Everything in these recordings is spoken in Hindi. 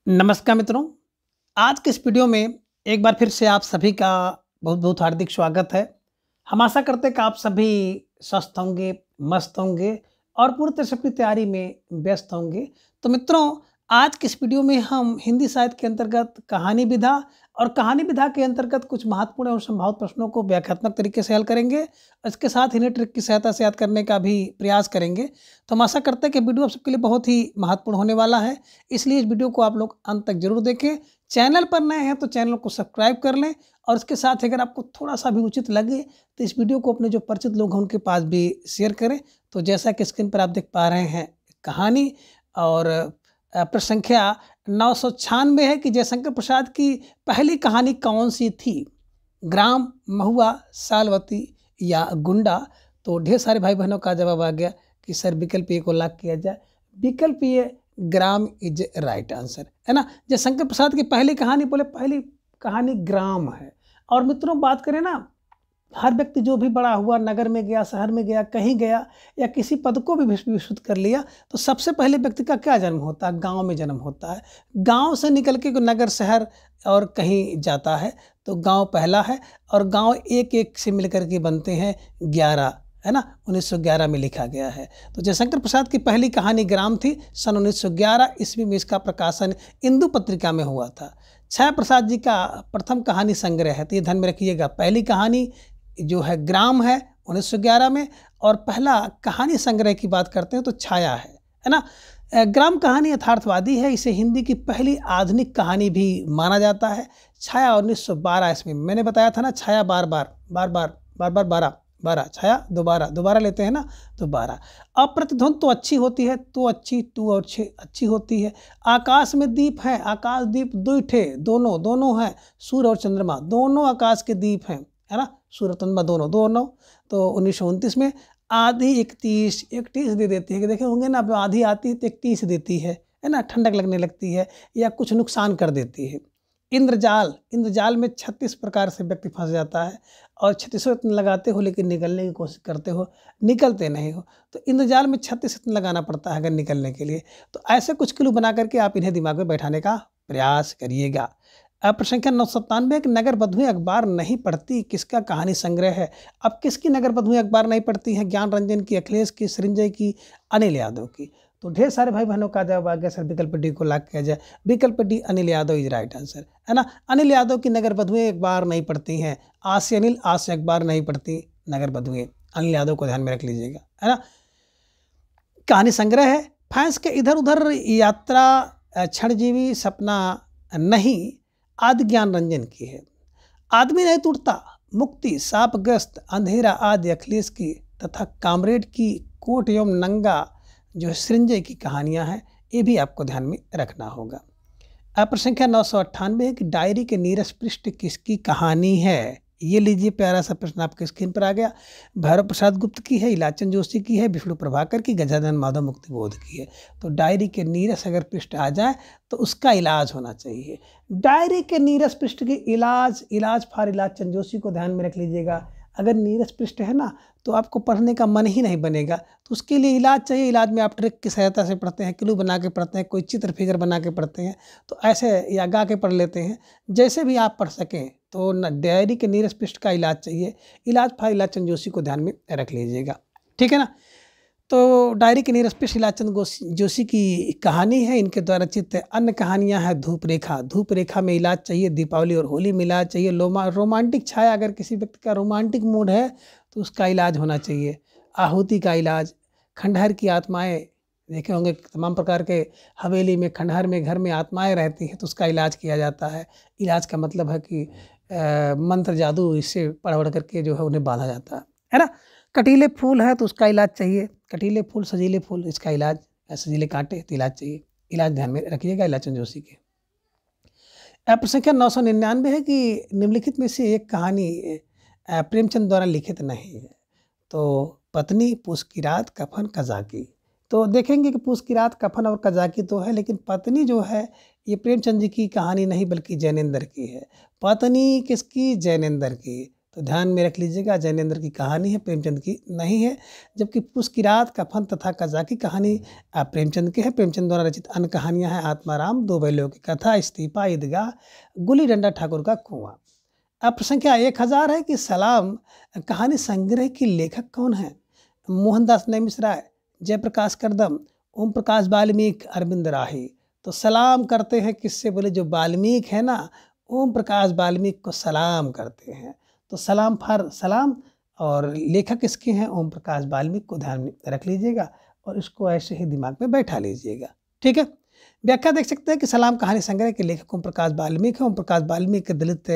नमस्कार मित्रों, आज के इस वीडियो में एक बार फिर से आप सभी का बहुत बहुत हार्दिक स्वागत है। हम आशा करते हैं कि आप सभी स्वस्थ होंगे, मस्त होंगे और पूरी तरह से अपनी तैयारी में व्यस्त होंगे। तो मित्रों, आज के इस वीडियो में हम हिंदी साहित्य के अंतर्गत कहानी विधा और कहानी विधा के अंतर्गत कुछ महत्वपूर्ण और संभावित प्रश्नों को व्याख्यात्मक तरीके से हल करेंगे। इसके साथ इन्हें ट्रिक की सहायता से याद करने का भी प्रयास करेंगे। तो हम आशा करते हैं कि वीडियो आप सबके लिए बहुत ही महत्वपूर्ण होने वाला है, इसलिए इस वीडियो को आप लोग अंत तक जरूर देखें। चैनल पर नए हैं तो चैनल को सब्सक्राइब कर लें और इसके साथ अगर आपको थोड़ा सा भी उचित लगे तो इस वीडियो को अपने जो परिचित लोग हैं उनके पास भी शेयर करें। तो जैसा कि स्क्रीन पर आप देख पा रहे हैं कहानी, और प्रश्न संख्या 996 है कि जयशंकर प्रसाद की पहली कहानी कौन सी थी? ग्राम, महुआ, सालवती या गुंडा? तो ढेर सारे भाई बहनों का जवाब आ गया कि सर विकल्प ए को लॉक किया जाए। विकल्प ए ग्राम इज राइट आंसर, है ना। जयशंकर प्रसाद की पहली कहानी बोले पहली कहानी ग्राम है। और मित्रों, बात करें ना, हर व्यक्ति जो भी बड़ा हुआ, नगर में गया, शहर में गया, कहीं गया या किसी पद को भी विस्तृत कर लिया, तो सबसे पहले व्यक्ति का क्या जन्म होता है? गांव में जन्म होता है। गांव से निकल के नगर, शहर और कहीं जाता है तो गांव पहला है। और गांव एक एक से मिलकर के बनते हैं 11, है ना। 1911 में लिखा गया है। तो जयशंकर प्रसाद की पहली कहानी ग्राम थी। सन 1911 ईस्वी में इसका प्रकाशन इंदु पत्रिका में हुआ था। छाया प्रसाद जी का प्रथम कहानी संग्रह है, तो ये ध्यान में रखिएगा। पहली कहानी जो है ग्राम है 1911 में, और पहला कहानी संग्रह की बात करते हैं तो छाया है ना। ग्राम कहानी यथार्थवादी है, इसे हिंदी की पहली आधुनिक कहानी भी माना जाता है। छाया 1912 इसमें मैंने बताया था ना, छाया बार बार 12 छाया दोबारा लेते हैं ना, तो 12। अप्रतिध्वनि तो अच्छी होती है, तो अच्छी, टू और छः अच्छी होती है। आकाश में दीप है, आकाश दीप दुईठे, दोनों हैं। सूर्य और चंद्रमा दोनों आकाश के दीप हैं, है ना। सूर्य चंद्रमा दोनों। तो 1929 में आधी 31 दे देती है कि देखे होंगे ना, अब आधी आती है तो 31 देती है ना। ठंडक लगने लगती है या कुछ नुकसान कर देती है। इंद्रजाल में 36 प्रकार से व्यक्ति फंस जाता है और 36 रत्न लगाते हो लेकिन निकलने की कोशिश करते हो, निकलते नहीं हो। तो इंद्रजाल में 36 रत्न लगाना पड़ता है अगर निकलने के लिए। तो ऐसे कुछ क्लू बना करके आप इन्हें दिमाग में बैठाने का प्रयास करिएगा। प्रश्न संख्या 997, नगर बधुएं अखबार नहीं पढ़ती, किसका कहानी संग्रह है? अब किसकी नगर बधुएं अखबार नहीं पढ़ती हैं? ज्ञान रंजन की, अखिलेश की, सृंजय की, अनिल यादव की? तो ढेर सारे भाई बहनों का जवाब आ गया सर विकल्प डी को लॉक किया जाए। विकल्प D Anil Yadav is right answer, है ना। अनिल यादव की नगर बधुएं अखबार नहीं पढ़ती हैं। आस्य अनिल, आस्य अखबार नहीं पढ़ती नगर बधुएं। अनिल यादव को ध्यान में रख लीजिएगा, है ना। कहानी संग्रह है। फैंस के इधर उधर यात्रा क्षणजीवी सपना नहीं आदि ज्ञान रंजन की है। आदमी नहीं टूटता, मुक्ति, सापग्रस्त, अंधेरा आदि अखिलेश की, तथा कामरेड की, कोट एवं नंगा जो सृंजय की कहानियां हैं, ये भी आपको ध्यान में रखना होगा। प्रश्न संख्या 998 है कि डायरी के नीरस पृष्ठ किसकी कहानी है? ये लीजिए, प्यारा सा प्रश्न आपके स्क्रीन पर आ गया। भैरव प्रसाद गुप्त की है, इलाचन जोशी की है, विष्णु प्रभाकर की, गजानन माधव मुक्तिबोध की है। तो डायरी के नीरस अगर पृष्ठ आ जाए तो उसका इलाज होना चाहिए। डायरी के नीरस पृष्ठ की इलाज फॉर इलाचन जोशी को ध्यान में रख लीजिएगा। अगर नीरस पृष्ठ है ना तो आपको पढ़ने का मन ही नहीं बनेगा, तो उसके लिए इलाज चाहिए। इलाज में आप ट्रिक की सहायता से पढ़ते हैं, क्लू बना के पढ़ते हैं, कोई चित्र फिगर बना के पढ़ते हैं, तो ऐसे या गा के पढ़ लेते हैं, जैसे भी आप पढ़ सकें। तो डायरी के नीरस पृष्ठ का इलाज चाहिए। इलाज फॉर इलाचन जोशी को ध्यान में रख लीजिएगा, ठीक है ना। तो डायरी के नीरस पृष्ठ इलाचन जोशी की कहानी है। इनके द्वारा रचित अन्य कहानियां हैं धूप रेखा में इलाज चाहिए। दीपावली और होली में इलाज चाहिए। रोमांटिक छाया, अगर किसी व्यक्ति का रोमांटिक मूड है तो उसका इलाज होना चाहिए। आहुति का इलाज, खंडहर की आत्माएं, देखे होंगे तमाम प्रकार के हवेली में, खंडहर में, घर में आत्माएं रहती हैं तो उसका इलाज किया जाता है। इलाज का मतलब है कि मंत्र जादू इससे पढ़ करके जो है उन्हें बांधा जाता है ना। कटीले फूल है तो उसका इलाज चाहिए। कटीले फूल, सजीले फूल, इसका इलाज, सजीले कांटे तो इलाज चाहिए। इलाज ध्यान में रखिएगा इलाचन जोशी के। प्रश्न संख्या 999 है कि निम्नलिखित में से एक कहानी प्रेमचंद द्वारा लिखित नहीं है। तो पत्नी, पूस की रात, कफन, कजाकी। तो देखेंगे कि पूस की रात, कफन और कजाकी तो है, लेकिन पत्नी जो है ये प्रेमचंद जी की कहानी नहीं बल्कि जैनेंद्र की है। पत्नी किसकी? जैनेंद्र की। तो ध्यान में रख लीजिएगा, जैनेन्द्र की कहानी है, प्रेमचंद की नहीं है। जबकि पूस की रात, कफन तथा कजा की कहानी प्रेमचंद की है। प्रेमचंद द्वारा रचित अन्य कहानियां हैं आत्माराम, दो बैलों की कथा, इस्तीफा, ईदगाह, गुली डंडा, ठाकुर का कुआं। अब प्रश्न संख्या 1000 है कि सलाम कहानी संग्रह की लेखक कौन है? मोहनदास नेमिष राय, जयप्रकाश करदम, ओम प्रकाश वाल्मीकि, अरविंद राही। तो सलाम करते हैं किससे? बोले जो वाल्मीकि है ना, ओम प्रकाश वाल्मीकि को सलाम करते हैं। तो सलाम फॉर सलाम, और लेखक इसके हैं ओम प्रकाश वाल्मीकि को ध्यान में रख लीजिएगा और इसको ऐसे ही दिमाग में बैठा लीजिएगा। ठीक है। व्याख्या देख सकते हैं कि सलाम कहानी संग्रह के लेखक ओम प्रकाश वाल्मीकि है। ओम प्रकाश वाल्मीकि दलित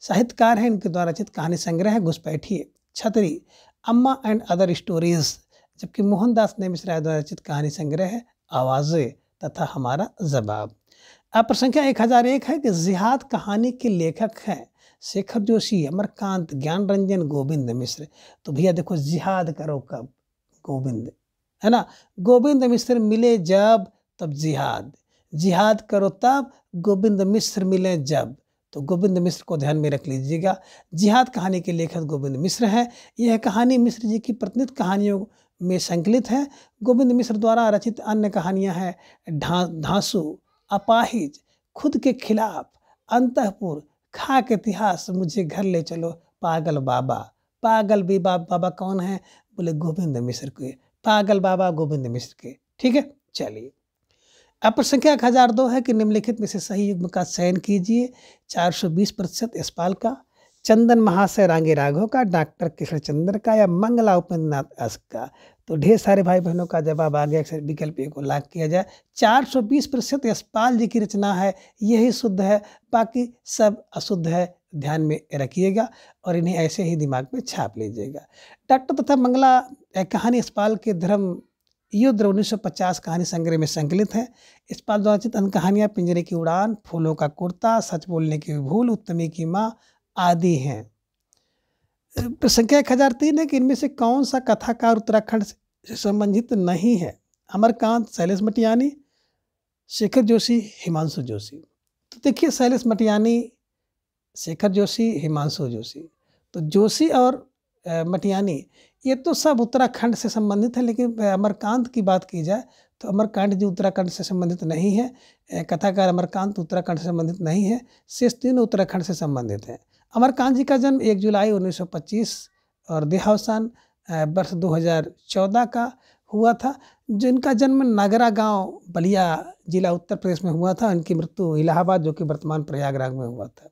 साहित्यकार हैं। इनके द्वारा रचित कहानी संग्रह है घुसपैठिए, छतरी, अम्मा एंड अदर स्टोरीज। जबकि मोहनदास नेमिष राय द्वारा रचित कहानी संग्रह है आवाज़ें तथा हमारा जवाब। अब प्रश्न संख्या 1001 है कि जिहाद कहानी के लेखक हैं शेखर जोशी, अमरकांत, ज्ञान रंजन, गोविंद मिश्र। तो भैया देखो, जिहाद करो कब? गोविंद, है ना। गोविंद मिश्र मिले जब, तब जिहाद, जिहाद करो तब, गोविंद मिश्र मिले जब। तो गोविंद मिश्र को ध्यान में रख लीजिएगा। जिहाद कहानी के लेखक गोविंद मिश्र हैं। यह कहानी मिश्र जी की प्रतिनिधि कहानियों में संकलित है। गोविंद मिश्र द्वारा रचित अन्य कहानियां हैं धांसू, अपाहिज, खुद के खिलाफ, अंतःपुर, खाक इतिहास, मुझे घर ले चलो, पागल बाबा। पागल बाबा कौन है? बोले गोविंद मिश्र के, पागल बाबा गोविंद मिश्र के। ठीक है, चलिए। अब प्रश्न संख्या 1002 है कि निम्नलिखित में से सही युग्म का चयन कीजिए। 420% यशपाल का, चंदन महाशय रांगे राघव का, डॉक्टर कृष्ण चंद्र का, या मंगला उपेंद्रनाथ अश्क का। तो ढेर सारे भाई बहनों का जवाब आ गया। अक्सर विकल्प ए को लॉक किया जाए। 420% यशपाल जी की रचना है, यही शुद्ध है, बाकी सब अशुद्ध है। ध्यान में रखिएगा और इन्हें ऐसे ही दिमाग में छाप लीजिएगा। डॉक्टर तथा मंगला कहानी यशपाल के धर्म युद्ध 1950 कहानी संग्रह में संकलित है। यशपाल द्वारा रचित अन्य कहानियां पिंजरे की उड़ान, फूलों का कुर्ता, सच बोलने की भूल, उत्तमी की माँ आदि हैं। संख्या 1003 है कि इनमें से कौन सा कथाकार उत्तराखंड से संबंधित नहीं है? अमरकांत, शैलेश मटियानी, शेखर जोशी, हिमांशु जोशी। तो देखिए, शैलेश मटियानी, शेखर जोशी, हिमांशु जोशी। तो जोशी और मटियानी ये तो सब उत्तराखंड से संबंधित है, लेकिन अमरकांत की बात की जाए तो अमरकांत जी उत्तराखंड से संबंधित नहीं है। कथाकार अमरकांत उत्तराखंड से संबंधित नहीं है। शेष तीनों उत्तराखंड से संबंधित हैं। अमरकांत जी का जन्म 1 जुलाई 1925 और देहावसान वर्ष 2014 का हुआ था। जिनका जन्म नागरा गांव, बलिया जिला, उत्तर प्रदेश में हुआ था। उनकी मृत्यु इलाहाबाद, जो कि वर्तमान प्रयागराज में हुआ था।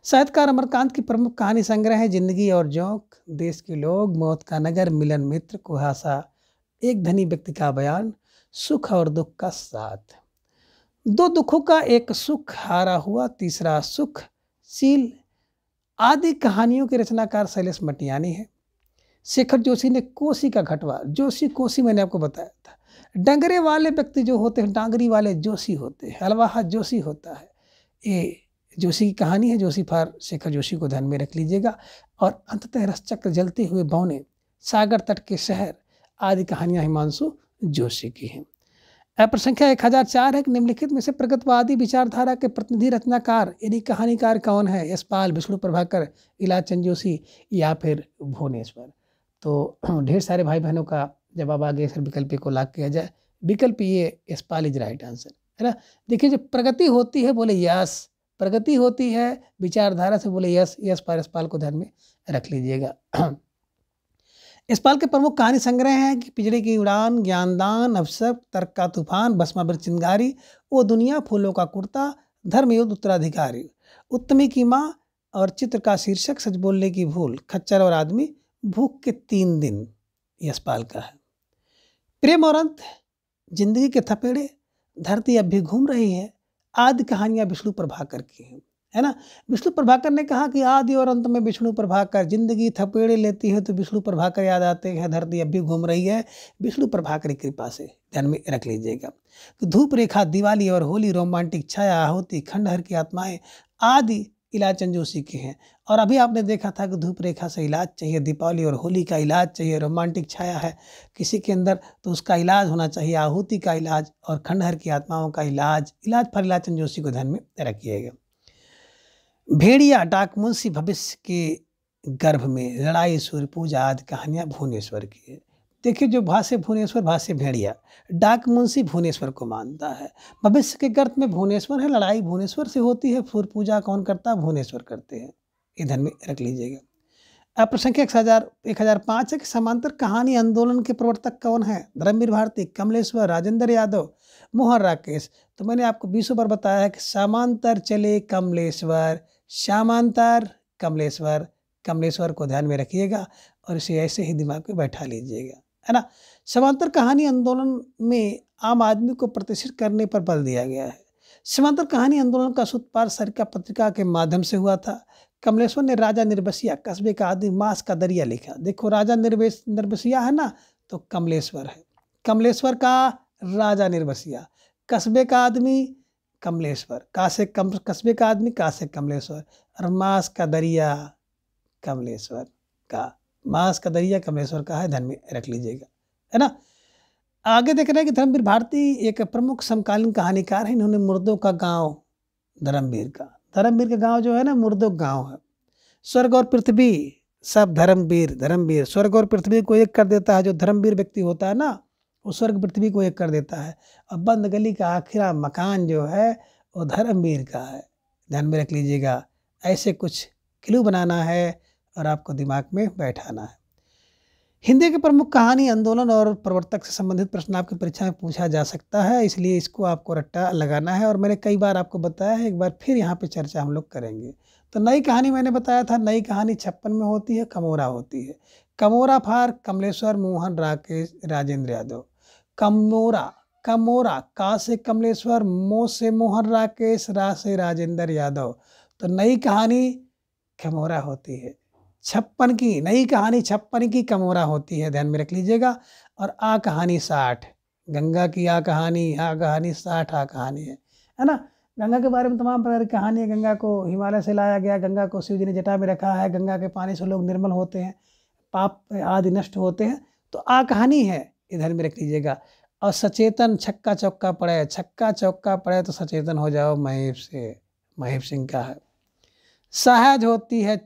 साहित्यकार अमरकांत की प्रमुख कहानी संग्रह है जिंदगी और जोंक, देश के लोग, मौत का नगर, मिलन मित्र, कुहासा, एक धनी व्यक्ति का बयान, सुख और दुख का साथ, दो दुखों का एक सुख, हारा हुआ तीसरा सुख, सील आदि कहानियों के रचनाकार शैलेश मटियानी है। शेखर जोशी ने कोसी का घटवा, जोशी कोसी मैंने आपको बताया था। डंगरे वाले व्यक्ति जो होते हैं, डांगरी वाले जोशी होते हैं, हलवाहा जोशी होता है। ये जोशी की कहानी है, जोशी फॉर शेखर जोशी को ध्यान में रख लीजिएगा। और अंततः रसचक्र, जलते हुए बौने, सागर तट के शहर आदि कहानियां हिमांशु जोशी की हैं। प्रश्न संख्या 1004 है कि निम्नलिखित में से प्रगतिवादी विचारधारा के प्रतिनिधि रचनाकार यानी कहानीकार कौन है? यशपाल, विष्णु प्रभाकर, इलाचंद जोशी या फिर भुवनेश्वर। तो ढेर सारे भाई बहनों का जवाब आ गया। सर विकल्प को लॉक किया जाए। विकल्प ये यशपाल इज राइट आंसर, है ना। देखिए, जब प्रगति होती है बोले यस, प्रगति होती है विचारधारा से बोले यस, यशपाल को ध्यान में रख लीजिएगा। यशपाल के प्रमुख कहानी संग्रह हैं कि पिंजरे की उड़ान, ज्ञानदान, अवसर, तर्क का तूफान, भस्मावर चिंगारी, वो दुनिया, फूलों का कुर्ता, धर्मयुद्ध, उत्तराधिकारी, उत्तमी की माँ और चित्र का शीर्षक, सच बोलने की भूल, खच्चर और आदमी, भूख के 3 दिन यशपाल का है। प्रेम और अंत, जिंदगी के थपेड़े, धरती अब भी घूम रही है आदि कहानियां विष्णु प्रभाकर की हैं, है ना। विष्णु प्रभाकर ने कहा कि आदि और अंत में विष्णु प्रभाकर, जिंदगी थपेड़े लेती है तो विष्णु प्रभाकर याद आते हैं, धरती अब भी घूम रही है, विष्णु प्रभाकर की कृपा से, ध्यान में रख लीजिएगा। धूप रेखा, दिवाली और होली, रोमांटिक छाया, आहुति, खंडहर की आत्माएं आदि इलाचंद जोशी के हैं। और अभी आपने देखा था कि धूप रेखा से इलाज चाहिए, दीपावली और होली का इलाज चाहिए, रोमांटिक छाया है किसी के अंदर तो उसका इलाज होना चाहिए, आहुति का इलाज और खंडहर की आत्माओं का इलाज, इलाज पर इलाचंद जोशी को ध्यान में रखिएगा। भेड़िया, डाक मुंशी, भविष्य के गर्भ में, लड़ाई, सूर्य पूजा आदि कहानियाँ भुवनेश्वर की है। देखिए जो भाष्य भुवनेश्वर, भाष्य भेड़िया, डाक मुंशी भुवनेश्वर को मानता है। भविष्य के गर्भ में भुवनेश्वर है, लड़ाई भुवनेश्वर से होती है, सूर्य पूजा कौन करता है? भुवनेश्वर करते हैं। इधर में रख लीजिएगा। अब प्रश्न संख्या 1005 है कि समांतर कहानी आंदोलन के प्रवर्तक कौन है? धर्मवीर भारती, कमलेश्वर, राजेंद्र यादव, मोहन राकेश। तो मैंने आपको 20 बार बताया है कि समांतर चले कमलेश्वर, समांतर कमलेश्वर, कमलेश्वर को ध्यान में रखिएगा और इसे ऐसे ही दिमाग में बैठा लीजिएगा, है ना। समांतर कहानी आंदोलन में आम आदमी को प्रतिष्ठित करने पर बल दिया गया है। समांतर कहानी आंदोलन का सूत्रपात सरिता पत्रिका के माध्यम से हुआ था। कमलेश्वर ने राजा निर्बसिया, कस्बे का आदमी, मांस का दरिया लिखा। देखो राजा निर्बसिया है ना, तो कमलेश्वर है। कमलेश्वर का राजा निर्बसिया, कस्बे का आदमी कमलेश्वर, कस्बे का आदमी का से कमलेश्वर, और मांस का दरिया कमलेश्वर का, मांस का दरिया कमलेश्वर का है, ध्यान में रख लीजिएगा, है ना। आगे देख रहे हैं कि धर्मवीर भारती एक प्रमुख समकालीन कहानीकार है। इन्होंने मुर्दों का गांव, धर्मवीर का गांव जो है ना, मुर्दों गांव है। स्वर्ग और पृथ्वी सब धर्मवीर स्वर्ग और पृथ्वी को एक कर देता है। जो धर्मवीर व्यक्ति होता है ना, वो स्वर्ग पृथ्वी को एक कर देता है। और बंद गली का आखिरा मकान जो है वो धर्मवीर का है, ध्यान में रख लीजिएगा। ऐसे कुछ क्लू बनाना है और आपको दिमाग में बैठाना है। हिंदी के प्रमुख कहानी आंदोलन और प्रवर्तक से संबंधित प्रश्न आपकी परीक्षा में पूछा जा सकता है, इसलिए इसको आपको रट्टा लगाना है। और मैंने कई बार आपको बताया है, एक बार फिर यहाँ पे चर्चा हम लोग करेंगे। तो नई कहानी मैंने बताया था, नई कहानी 56 में होती है, कमोरा होती है। कमोरा फार कमलेश्वर, मोहन राकेश, राजेंद्र यादव। कमोरा का से कमलेश्वर, मो से मोहन राकेश, रा से राजेंद्र यादव। तो नई कहानी कमोरा होती है। 56 की नई कहानी 56 की कमोरा होती है, ध्यान में रख लीजिएगा। और आ कहानी 60, गंगा की आ कहानी 60 आ कहानी है ना। गंगा के बारे में तमाम प्रकार की कहानी है। गंगा को हिमालय से लाया गया, गंगा को शिव जी ने जटा में रखा है, गंगा के पानी से लोग निर्मल होते हैं, पाप आदि नष्ट होते हैं। तो आ कहानी है, इधर में रख लीजिएगा। और सचेतन, छक्का चौका पड़े तो सचेतन हो जाओ, महेश सिंह का है। सहज होती है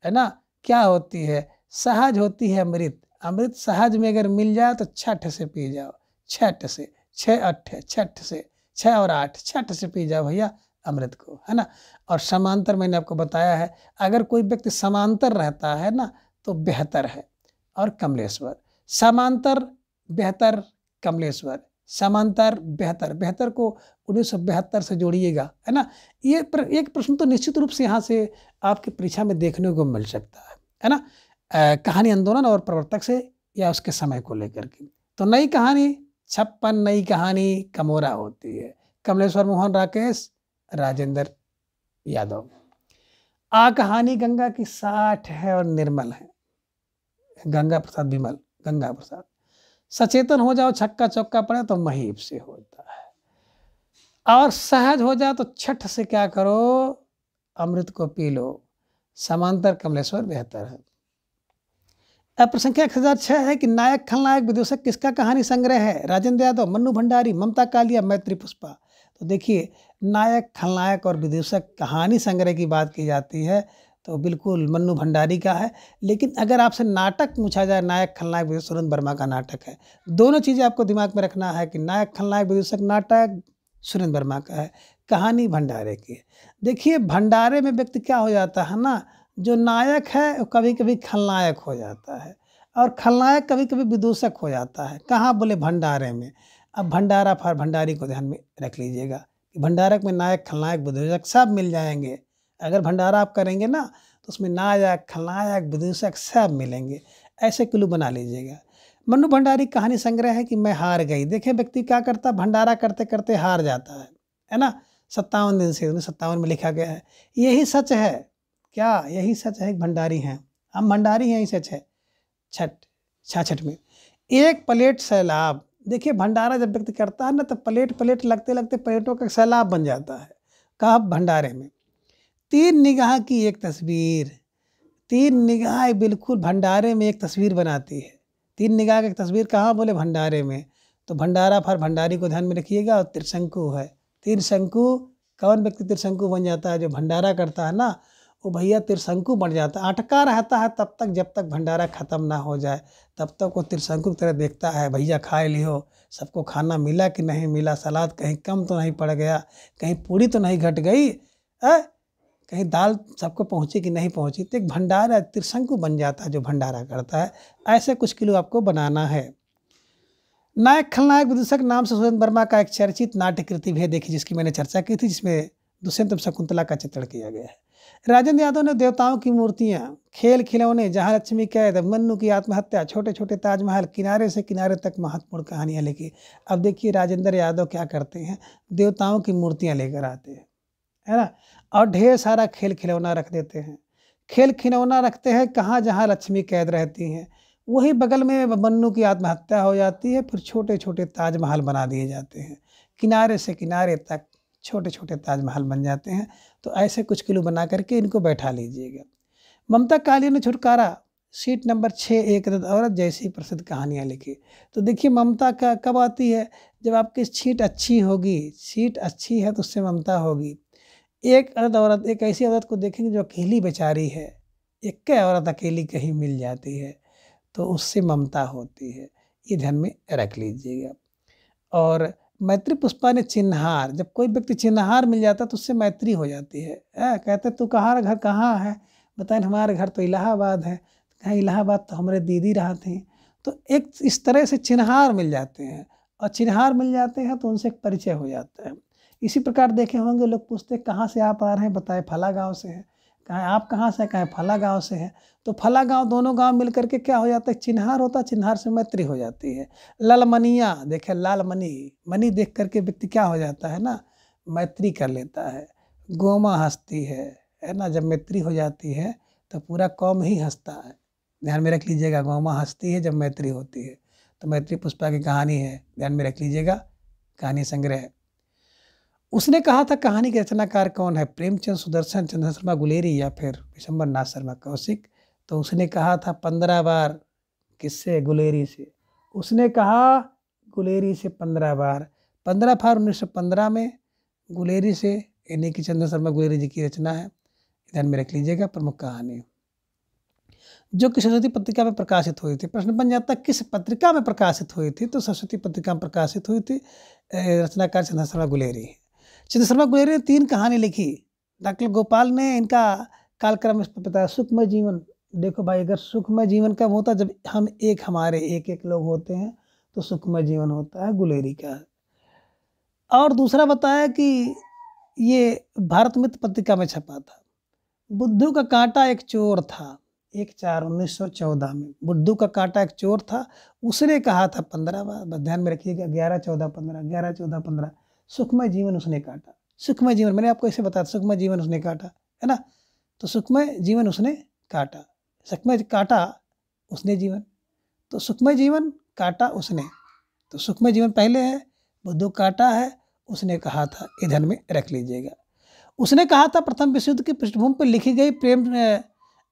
ना, क्या होती है? सहज होती है अमृत। अमृत सहज में अगर मिल जाए तो छठ से पी जाओ, छठ से, 6 और 8 छठ से पी जाओ भैया अमृत को, है ना। और समांतर मैंने आपको बताया है, अगर कोई व्यक्ति समांतर रहता है ना तो बेहतर है। और कमलेश्वर, समांतर बेहतर, कमलेश्वर समांतर बेहतर, बेहतर को 1972 से जोड़िएगा, है ना। ये एक प्रश्न तो निश्चित रूप से यहाँ से आपकी परीक्षा में देखने को मिल सकता है ना। कहानी आंदोलन और प्रवर्तक से या उसके समय को लेकर के। तो नई कहानी 56, नई कहानी कमोरा होती है। कमलेश्वर, मोहन राकेश, राजेंद्र यादव। आ कहानी गंगा की 60 है और निर्मल है, गंगा प्रसाद विमल, गंगा प्रसाद। सचेतन हो जाओ, छक्का चौका पड़े तो महीप से होता है। और सहज हो जाओ तो छठ से क्या करो? अमृत को पी लो। समांतर कमलेश्वर बेहतर है। अब प्रश्न संख्या 1006 है कि नायक खलनायक विदूषक किसका कहानी संग्रह है? राजेंद्र यादव, मन्नू भंडारी, ममता कालिया, मैत्री पुष्पा। तो देखिए, नायक खलनायक और विदूषक कहानी संग्रह की बात की जाती है तो बिल्कुल मन्नू भंडारी का है। लेकिन अगर आपसे नाटक पूछा जाए, नायक खलनायक विदूषक सुरेंद्र वर्मा का नाटक है। दोनों चीज़ें आपको दिमाग में रखना है कि नायक खलनायक विदूषक नाटक सुरेंद्र वर्मा का है, कहानी भंडारे की है। देखिए, भंडारे में व्यक्ति क्या हो जाता है ना, जो नायक है वो कभी कभी खलनायक हो जाता है और खलनायक कभी कभी विदूषक हो जाता है। कहाँ? बोले भंडारे में। अब भंडारा फार भंडारी को ध्यान में रख लीजिएगा कि भंडारक में नायक खलनायक विदूषक सब मिल जाएंगे। अगर भंडारा आप करेंगे ना तो उसमें नायक खलनायक विदूषक सब मिलेंगे। ऐसे क्लू बना लीजिएगा। मन्नू भंडारी कहानी संग्रह है कि मैं हार गई। देखिए, व्यक्ति क्या करता, भंडारा करते करते हार जाता है ना। 57 दिन से 57 में लिखा गया है। यही सच है क्या? यही सच है कि भंडारी हैं हम, भंडारी हैं, यही सच है। 66 में एक प्लेट सैलाब। देखिए, भंडारा जब व्यक्ति करता है ना तो प्लेट लगते लगते प्लेटों का सैलाब बन जाता है। कहाँ? भंडारे में। 3 निगाह की एक तस्वीर। 3 निगाह बिल्कुल भंडारे में एक तस्वीर बनाती है। 3 निगाह की एक तस्वीर कहाँ? बोले भंडारे में। तो भंडारा फार भंडारी को ध्यान में रखिएगा। और त्रिशंकु है, त्रिशंकु। कौन व्यक्ति त्रिशंकु बन जाता है? जो भंडारा करता है ना वो भैया त्रिशंकु बन जाता है, अटका रहता है तब तक जब तक भंडारा खत्म ना हो जाए, तब तक वो त्रिशंकु की तरह देखता है, भैया खा लियो, सबको खाना मिला कि नहीं मिला, सलाद कहीं कम तो नहीं पड़ गया, कहीं पूरी तो नहीं घट गई, कहीं दाल सबको पहुँची कि नहीं पहुँची। तो एक भंडारा त्रिशंकु बन जाता है जो भंडारा करता है। ऐसे कुछ किलो आपको बनाना है। नायक खलनायक विदूषक नाम से सुरेंद्र वर्मा का एक चर्चित नाट्य कृति भी है, देखिए, जिसकी मैंने चर्चा की थी, जिसमें दुष्यंत शकुंतला का चित्रण किया गया है। राजेंद्र यादव ने देवताओं की मूर्तियां, खेल खिलौने, जहां लक्ष्मी कैद, मन्नू की आत्महत्या, छोटे छोटे ताजमहल, किनारे से किनारे तक महत्वपूर्ण कहानियां लिखी। अब देखिए राजेंद्र यादव क्या करते हैं, देवताओं की मूर्तियां लेकर आते हैं, है ना, और ढेर सारा खेल खिलौना रख देते हैं। खेल खिलौना रखते हैं कहाँ, जहाँ लक्ष्मी कैद रहती हैं, वही बगल में मन्नू की आत्महत्या हो जाती है। फिर छोटे छोटे ताजमहल बना दिए जाते हैं, किनारे से किनारे तक छोटे छोटे ताजमहल बन जाते हैं। तो ऐसे कुछ किलो बना करके इनको बैठा लीजिएगा। ममता कालिया ने छुटकारा, सीट नंबर 6, एक औरत जैसी प्रसिद्ध कहानियाँ लिखी। तो देखिए ममता का कब आती है, जब आपकी सीट अच्छी होगी, सीट अच्छी है तो उससे ममता होगी। एक औरत, एक ऐसी औरत को देखेंगे जो अकेली बेचारी है, एक औरत अकेली कहीं मिल जाती है तो उससे ममता होती है, ये ध्यान में रख लीजिएगा। और मैत्री पुष्पा ने चिन्हार, जब कोई व्यक्ति चिन्हार मिल जाता तो उससे मैत्री हो जाती है। कहते तू कहाँ घर कहाँ है, बताए हमारे घर तो इलाहाबाद है, कहाँ इलाहाबाद तो हमारे दीदी रहा थे। तो एक इस तरह से चिन्हार मिल जाते हैं, और चिन्हार मिल जाते हैं तो उनसे एक परिचय हो जाता है। इसी प्रकार देखे होंगे, लोग पूछते कहाँ से आप आ रहे हैं, बताए फला गाँव से है, कहाँ आप कहाँ से, कहाँ फला गाँव से है। तो फला गांव, दोनों गांव मिल करके क्या हो जाता है, चिन्हार होता है, चिन्हार से मैत्री हो जाती है। लालमनिया, देखे लाल मनी, मनी देख करके व्यक्ति क्या हो जाता है ना, मैत्री कर लेता है। गोमा हंसती है ना, जब मैत्री हो जाती है तो पूरा कौम ही हंसता है। ध्यान में रख लीजिएगा, गोमा हंसती है जब मैत्री होती है। तो मैत्री पुष्पा की कहानी है, ध्यान में रख लीजिएगा, कहानी संग्रह। उसने कहा था कहानी के रचनाकार कौन है, प्रेमचंद, सुदर्शन, चंद्र शर्मा गुलेरी या फिर विशंबर नाथ शर्मा कौशिक। तो उसने कहा था 15 बार, किससे, गुलेरी से। उसने कहा गुलेरी से 15 बार, 15 बार 1915 में गुलेरी से, यानी कि चंद्र शर्मा गुलेरी जी की रचना है, ध्यान में रख लीजिएगा। प्रमुख कहानी जो कि सरस्वती पत्रिका में प्रकाशित हुई थी। प्रश्न बन जाता किस पत्रिका में प्रकाशित हुई थी, तो सरस्वती पत्रिका में प्रकाशित हुई थी। रचनाकार चंद्र शर्मा गुलेरी। चंद्र शर्मा गुलेरी ने 3 कहानी लिखी। डॉक्टर गोपाल ने इनका कालक्रम इस पर बताया, सुखमय जीवन। देखो भाई, अगर सुखमय जीवन कब होता, जब हम हमारे एक लोग होते हैं तो सुखमय जीवन होता है गुलेरी का। और दूसरा बताया कि ये भारत मित्र पत्रिका में छपा था। बुद्धू का कांटा एक चोर था, 1/4/1914 में बुद्धू का कांटा एक चोर था। उसने कहा था 15 बार, बस ध्यान में रखिएगा, 11/14/15, 11/14/15। सुखमय जीवन उसने काटा, सुखमय जीवन, मैंने आपको ऐसे बताया, सुखमय जीवन उसने काटा, है ना। तो सुखमय जीवन उसने काटा, सुखमय काटा उसने जीवन, तो सुखमय जीवन काटा उसने, तो सुखमय जीवन पहले है, बुद्धू काटा है, उसने कहा था, ये ध्यान में रख लीजिएगा। उसने कहा था प्रथम विश्व युद्ध की पृष्ठभूमि पर लिखी गई प्रेम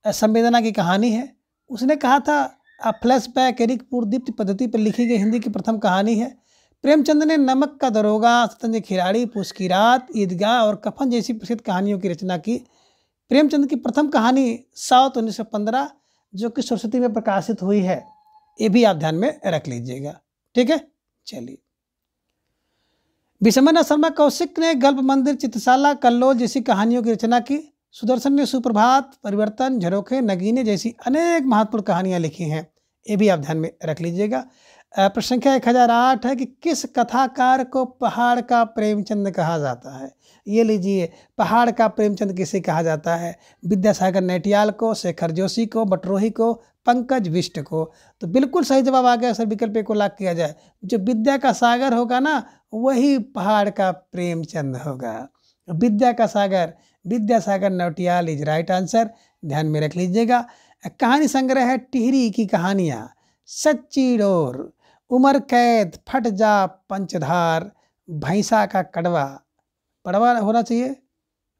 संवेदना की कहानी है। उसने कहा था फ्लैशबैक यानी पूर्वदीप्ति पद्धति पर लिखी गई हिंदी की प्रथम कहानी है। प्रेमचंद ने नमक का दरोगा, शतरंज खिलाड़ी, पूस की रात, ईदगाह और कफन जैसी प्रसिद्ध कहानियों की रचना की। प्रेमचंद की प्रथम कहानी 1915 जो कि सरस्वती में प्रकाशित हुई है, ये भी आप ध्यान में रख लीजिएगा, ठीक है। चलिए, विशंबर नाथ शर्मा कौशिक ने गल्प मंदिर, चित्रशाला, कल्लोल जैसी कहानियों की रचना की। सुदर्शन ने सुप्रभात, परिवर्तन, झरोखे, नगीने जैसी अनेक महत्वपूर्ण कहानियां लिखी हैं, ये भी आप ध्यान में रख लीजिएगा। प्रश्न संख्या 1008 है कि किस कथाकार को पहाड़ का प्रेमचंद कहा जाता है। ये लीजिए, पहाड़ का प्रेमचंद किसे कहा जाता है, विद्यासागर नैटियाल को, शेखर जोशी को, बटरोही को, पंकज बिष्ट को। तो बिल्कुल सही जवाब आ गया सर, विकल्प को लॉक किया जाए। जो विद्या का सागर होगा ना, वही पहाड़ का प्रेमचंद होगा। विद्या का सागर, Vidyasagar Nautiyal is right answer, ध्यान में रख लीजिएगा। कहानी संग्रह है टिहरी की कहानियाँ, सच्ची डोर, उमर कैद, फट जा पंचधार, भैंसा का कड़वा, पड़वा होना चाहिए,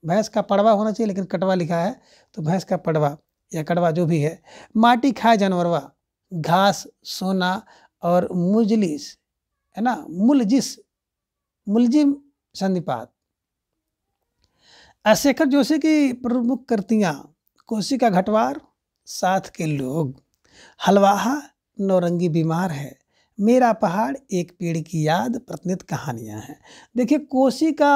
भैंस का पड़वा होना चाहिए, लेकिन कटवा लिखा है तो भैंस का पड़वा या कड़वा जो भी है, माटी खाए जानवरवा, घास, सोना और मुजलिस, है ना, मुलजिस, मुलजिम संधिपात। शेखर जोशी की प्रमुख कृतियाँ कोसी का घटवार, साथ के लोग, हलवाहा, नौरंगी बीमार है, मेरा पहाड़, एक पेड़ की याद, प्रतिनिध कहानियां हैं। देखिए कोसी का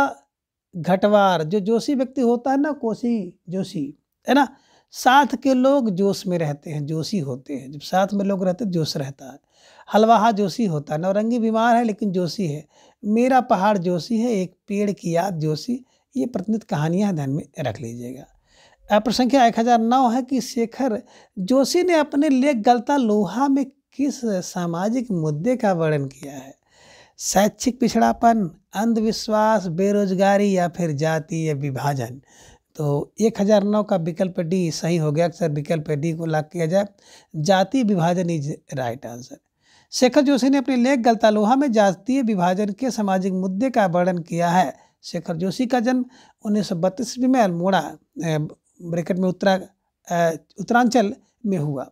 घटवार जो जोशी व्यक्ति होता है ना, कोसी जोशी, है ना, साथ के लोग जोश में रहते हैं, जोशी होते हैं, जब साथ में लोग रहते हैं जोश रहता है। हलवाहा जोशी होता है, नौरंगी बीमार है लेकिन जोशी है, मेरा पहाड़ जोशी है, एक पेड़ की याद जोशी, ये प्रतिनिध कहानियां ध्यान में रख लीजिएगा। प्रसंख्या 1009 है कि शेखर जोशी ने अपने लेख गलता लोहा में किस सामाजिक मुद्दे का वर्णन किया है? शैक्षिक पिछड़ापन, अंधविश्वास, बेरोजगारी या फिर जातीय विभाजन। तो 1009 का विकल्प डी सही हो गया। अक्सर विकल्प डी को लॉक किया जाए, जातीय विभाजन is right answer. Shekhar Joshi ने अपने लेख गलतालोहा में जातीय विभाजन के सामाजिक मुद्दे का वर्णन किया है। शेखर जोशी का जन्म 1932 ईस्वी में अल्मोड़ा ब्रैकेट में उत्तरांचल में हुआ।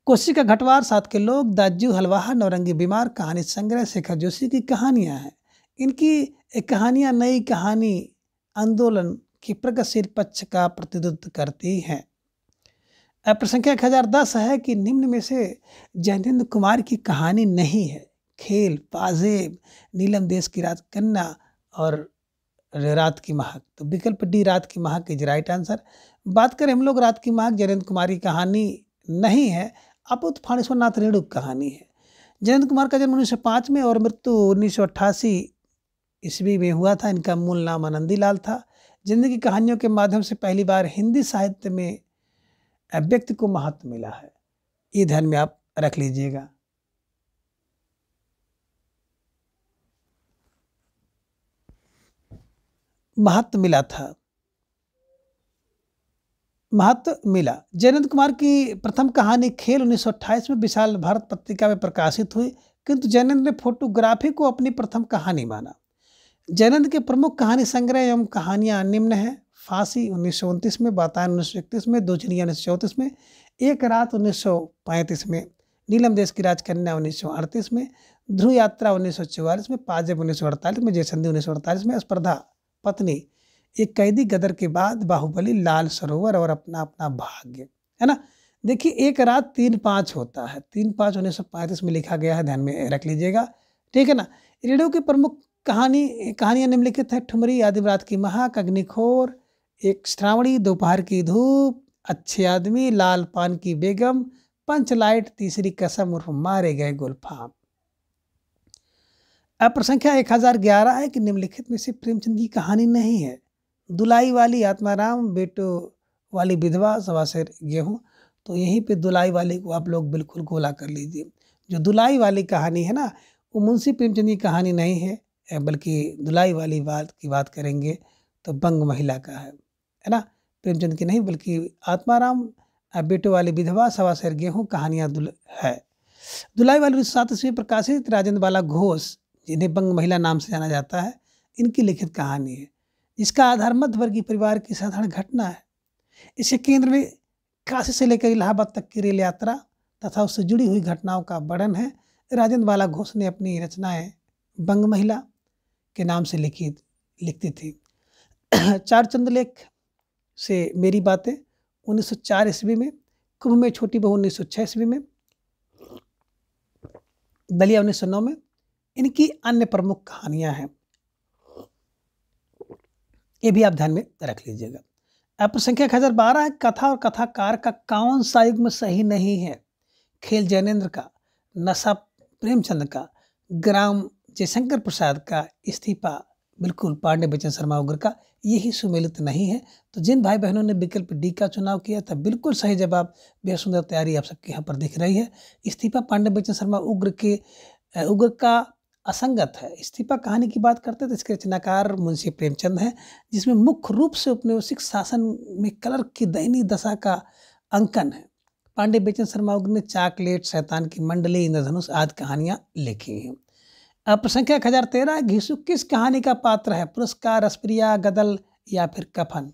कोसी का घटवार, साथ के लोग, दाज्यू, हलवाहा, नौरंगी बीमार कहानी संग्रह शेखर जोशी की कहानियां हैं। इनकी कहानियां नई कहानी आंदोलन की प्रगतिशील पक्ष का प्रतिनिधित्व करती हैं। प्रसंख्या 1010 है कि निम्न में से जैनेन्द्र कुमार की कहानी नहीं है। खेल, पाजेब, नीलम देश की राजकन्या और रात की महक। तो विकल्प डी रात की महक इज राइट आंसर। बात करें हम लोग रात की महक, जैनेन्द्र कुमार की कहानी नहीं है, अपुत फाणेश्वरनाथ रेणु की कहानी है। जयंत कुमार का जन्म 1905 में और मृत्यु 1988 ईस्वी में हुआ था। इनका मूल नाम आनंदीलाल था। जिंदगी कहानियों के माध्यम से पहली बार हिंदी साहित्य में व्यक्ति को महत्व मिला है, ये ध्यान में आप रख लीजिएगा। महत्व मिला था, महत्व मिला। जयनंद कुमार की प्रथम कहानी खेल 1928 में विशाल भारत पत्रिका में प्रकाशित हुई, किंतु जयनंद ने फोटोग्राफी को अपनी प्रथम कहानी माना। जयनंद के प्रमुख कहानी संग्रह एवं कहानियां निम्न है। फांसी 1929 में, वातायन 1931 में, दो चिड़िया 1934 में, एक रात 1935 में, नीलम देश की राजकन्या 1938 में, ध्रुव यात्रा 1944 में, पाजेब 1948 में, जयसंधि 1948 में, स्पर्धा, पत्नी, एक कैदी, गदर के बाद, बाहुबली, लाल सरोवर और अपना अपना भाग्य, है ना। देखिए एक रात 3-5 होता है, 3-5 1935 में लिखा गया है, ध्यान में रख लीजिएगा, ठीक है ना। रेडियो की प्रमुख कहानियां निम्नलिखित है। ठुमरी, आदिम रात की महक, अग्निखोर, एक श्रावणी, दोपहर की धूप, अच्छे आदमी, लाल पान की बेगम, पंचलाइट, तीसरी कसम उर्फ मारे गए गुलफाम। अब प्रसंख्या 1011 है कि निम्नलिखित में से प्रेमचंद की कहानी नहीं है। दुलाई वाली, आत्माराम, बेटो वाली विधवा, सवा सेर गेहूँ। तो यहीं पे दुलाई वाली को आप लोग बिल्कुल गोला कर लीजिए। जो दुलाई वाली कहानी है ना, वो मुंशी प्रेमचंद की कहानी नहीं है, बल्कि दुलाई वाली बात की बात करेंगे तो बंग महिला का है ना, प्रेमचंद की नहीं, बल्कि आत्माराम, बेटो वाली विधवा, सवा सेर गेहूँ कहानियाँ है। दुलाई वाली 1907 ईस्वी में प्रकाशित राजेंद्र बाला घोष, जिन्हें बंग महिला नाम से जाना जाता है, इनकी लिखित कहानी है। इसका आधार मध्यवर्गीय परिवार की साधारण घटना है। इसके केंद्र में काशी से लेकर इलाहाबाद तक की रेल यात्रा तथा उससे जुड़ी हुई घटनाओं का वर्णन है। राजेंद्र बाला घोष ने अपनी रचनाएं बंग महिला के नाम से लिखती थी। चार चंद्रलेख से मेरी बातें 1904 ईस्वी में, कुंभ में छोटी बहू 1906 ईस्वी में, दलिया 1909 में। इनकी अन्य प्रमुख कहानियां हैं, ये भी आप ध्यान में रख लीजिएगा। अब प्रसंख्या 1012 है। कथा और कथाकार का कौन सा युग्म सही नहीं है? खेल जैनेन्द्र का, नशा प्रेमचंद का, ग्राम जयशंकर प्रसाद का, इस्तीफा बिल्कुल पांडे बच्चन शर्मा उग्र का, यही सुमेलित नहीं है। तो जिन भाई बहनों ने विकल्प डी का चुनाव किया था, बिल्कुल सही जवाब, बेहद सुंदर तैयारी आप सबके यहाँ पर दिख रही है। इस्तीफा पांडे बच्चन शर्मा उग्र का असंगत है। इस्तीफा कहानी की बात करते तो इसके रचनाकार मुंशी प्रेमचंद हैं, जिसमें मुख्य रूप से औपनिवेशिक शासन में क्लर्क की दयनीय दशा का अंकन है। पांडे बेचन शर्मा उग्र ने चॉकलेट, शैतान की मंडली, इंद्रधनुष आदि कहानियां लिखी हैं। अब प्रसंख्या 1013, घिसु किस कहानी का पात्र है? पुरस्कार, अस्प्रिया, गदल या फिर कफन?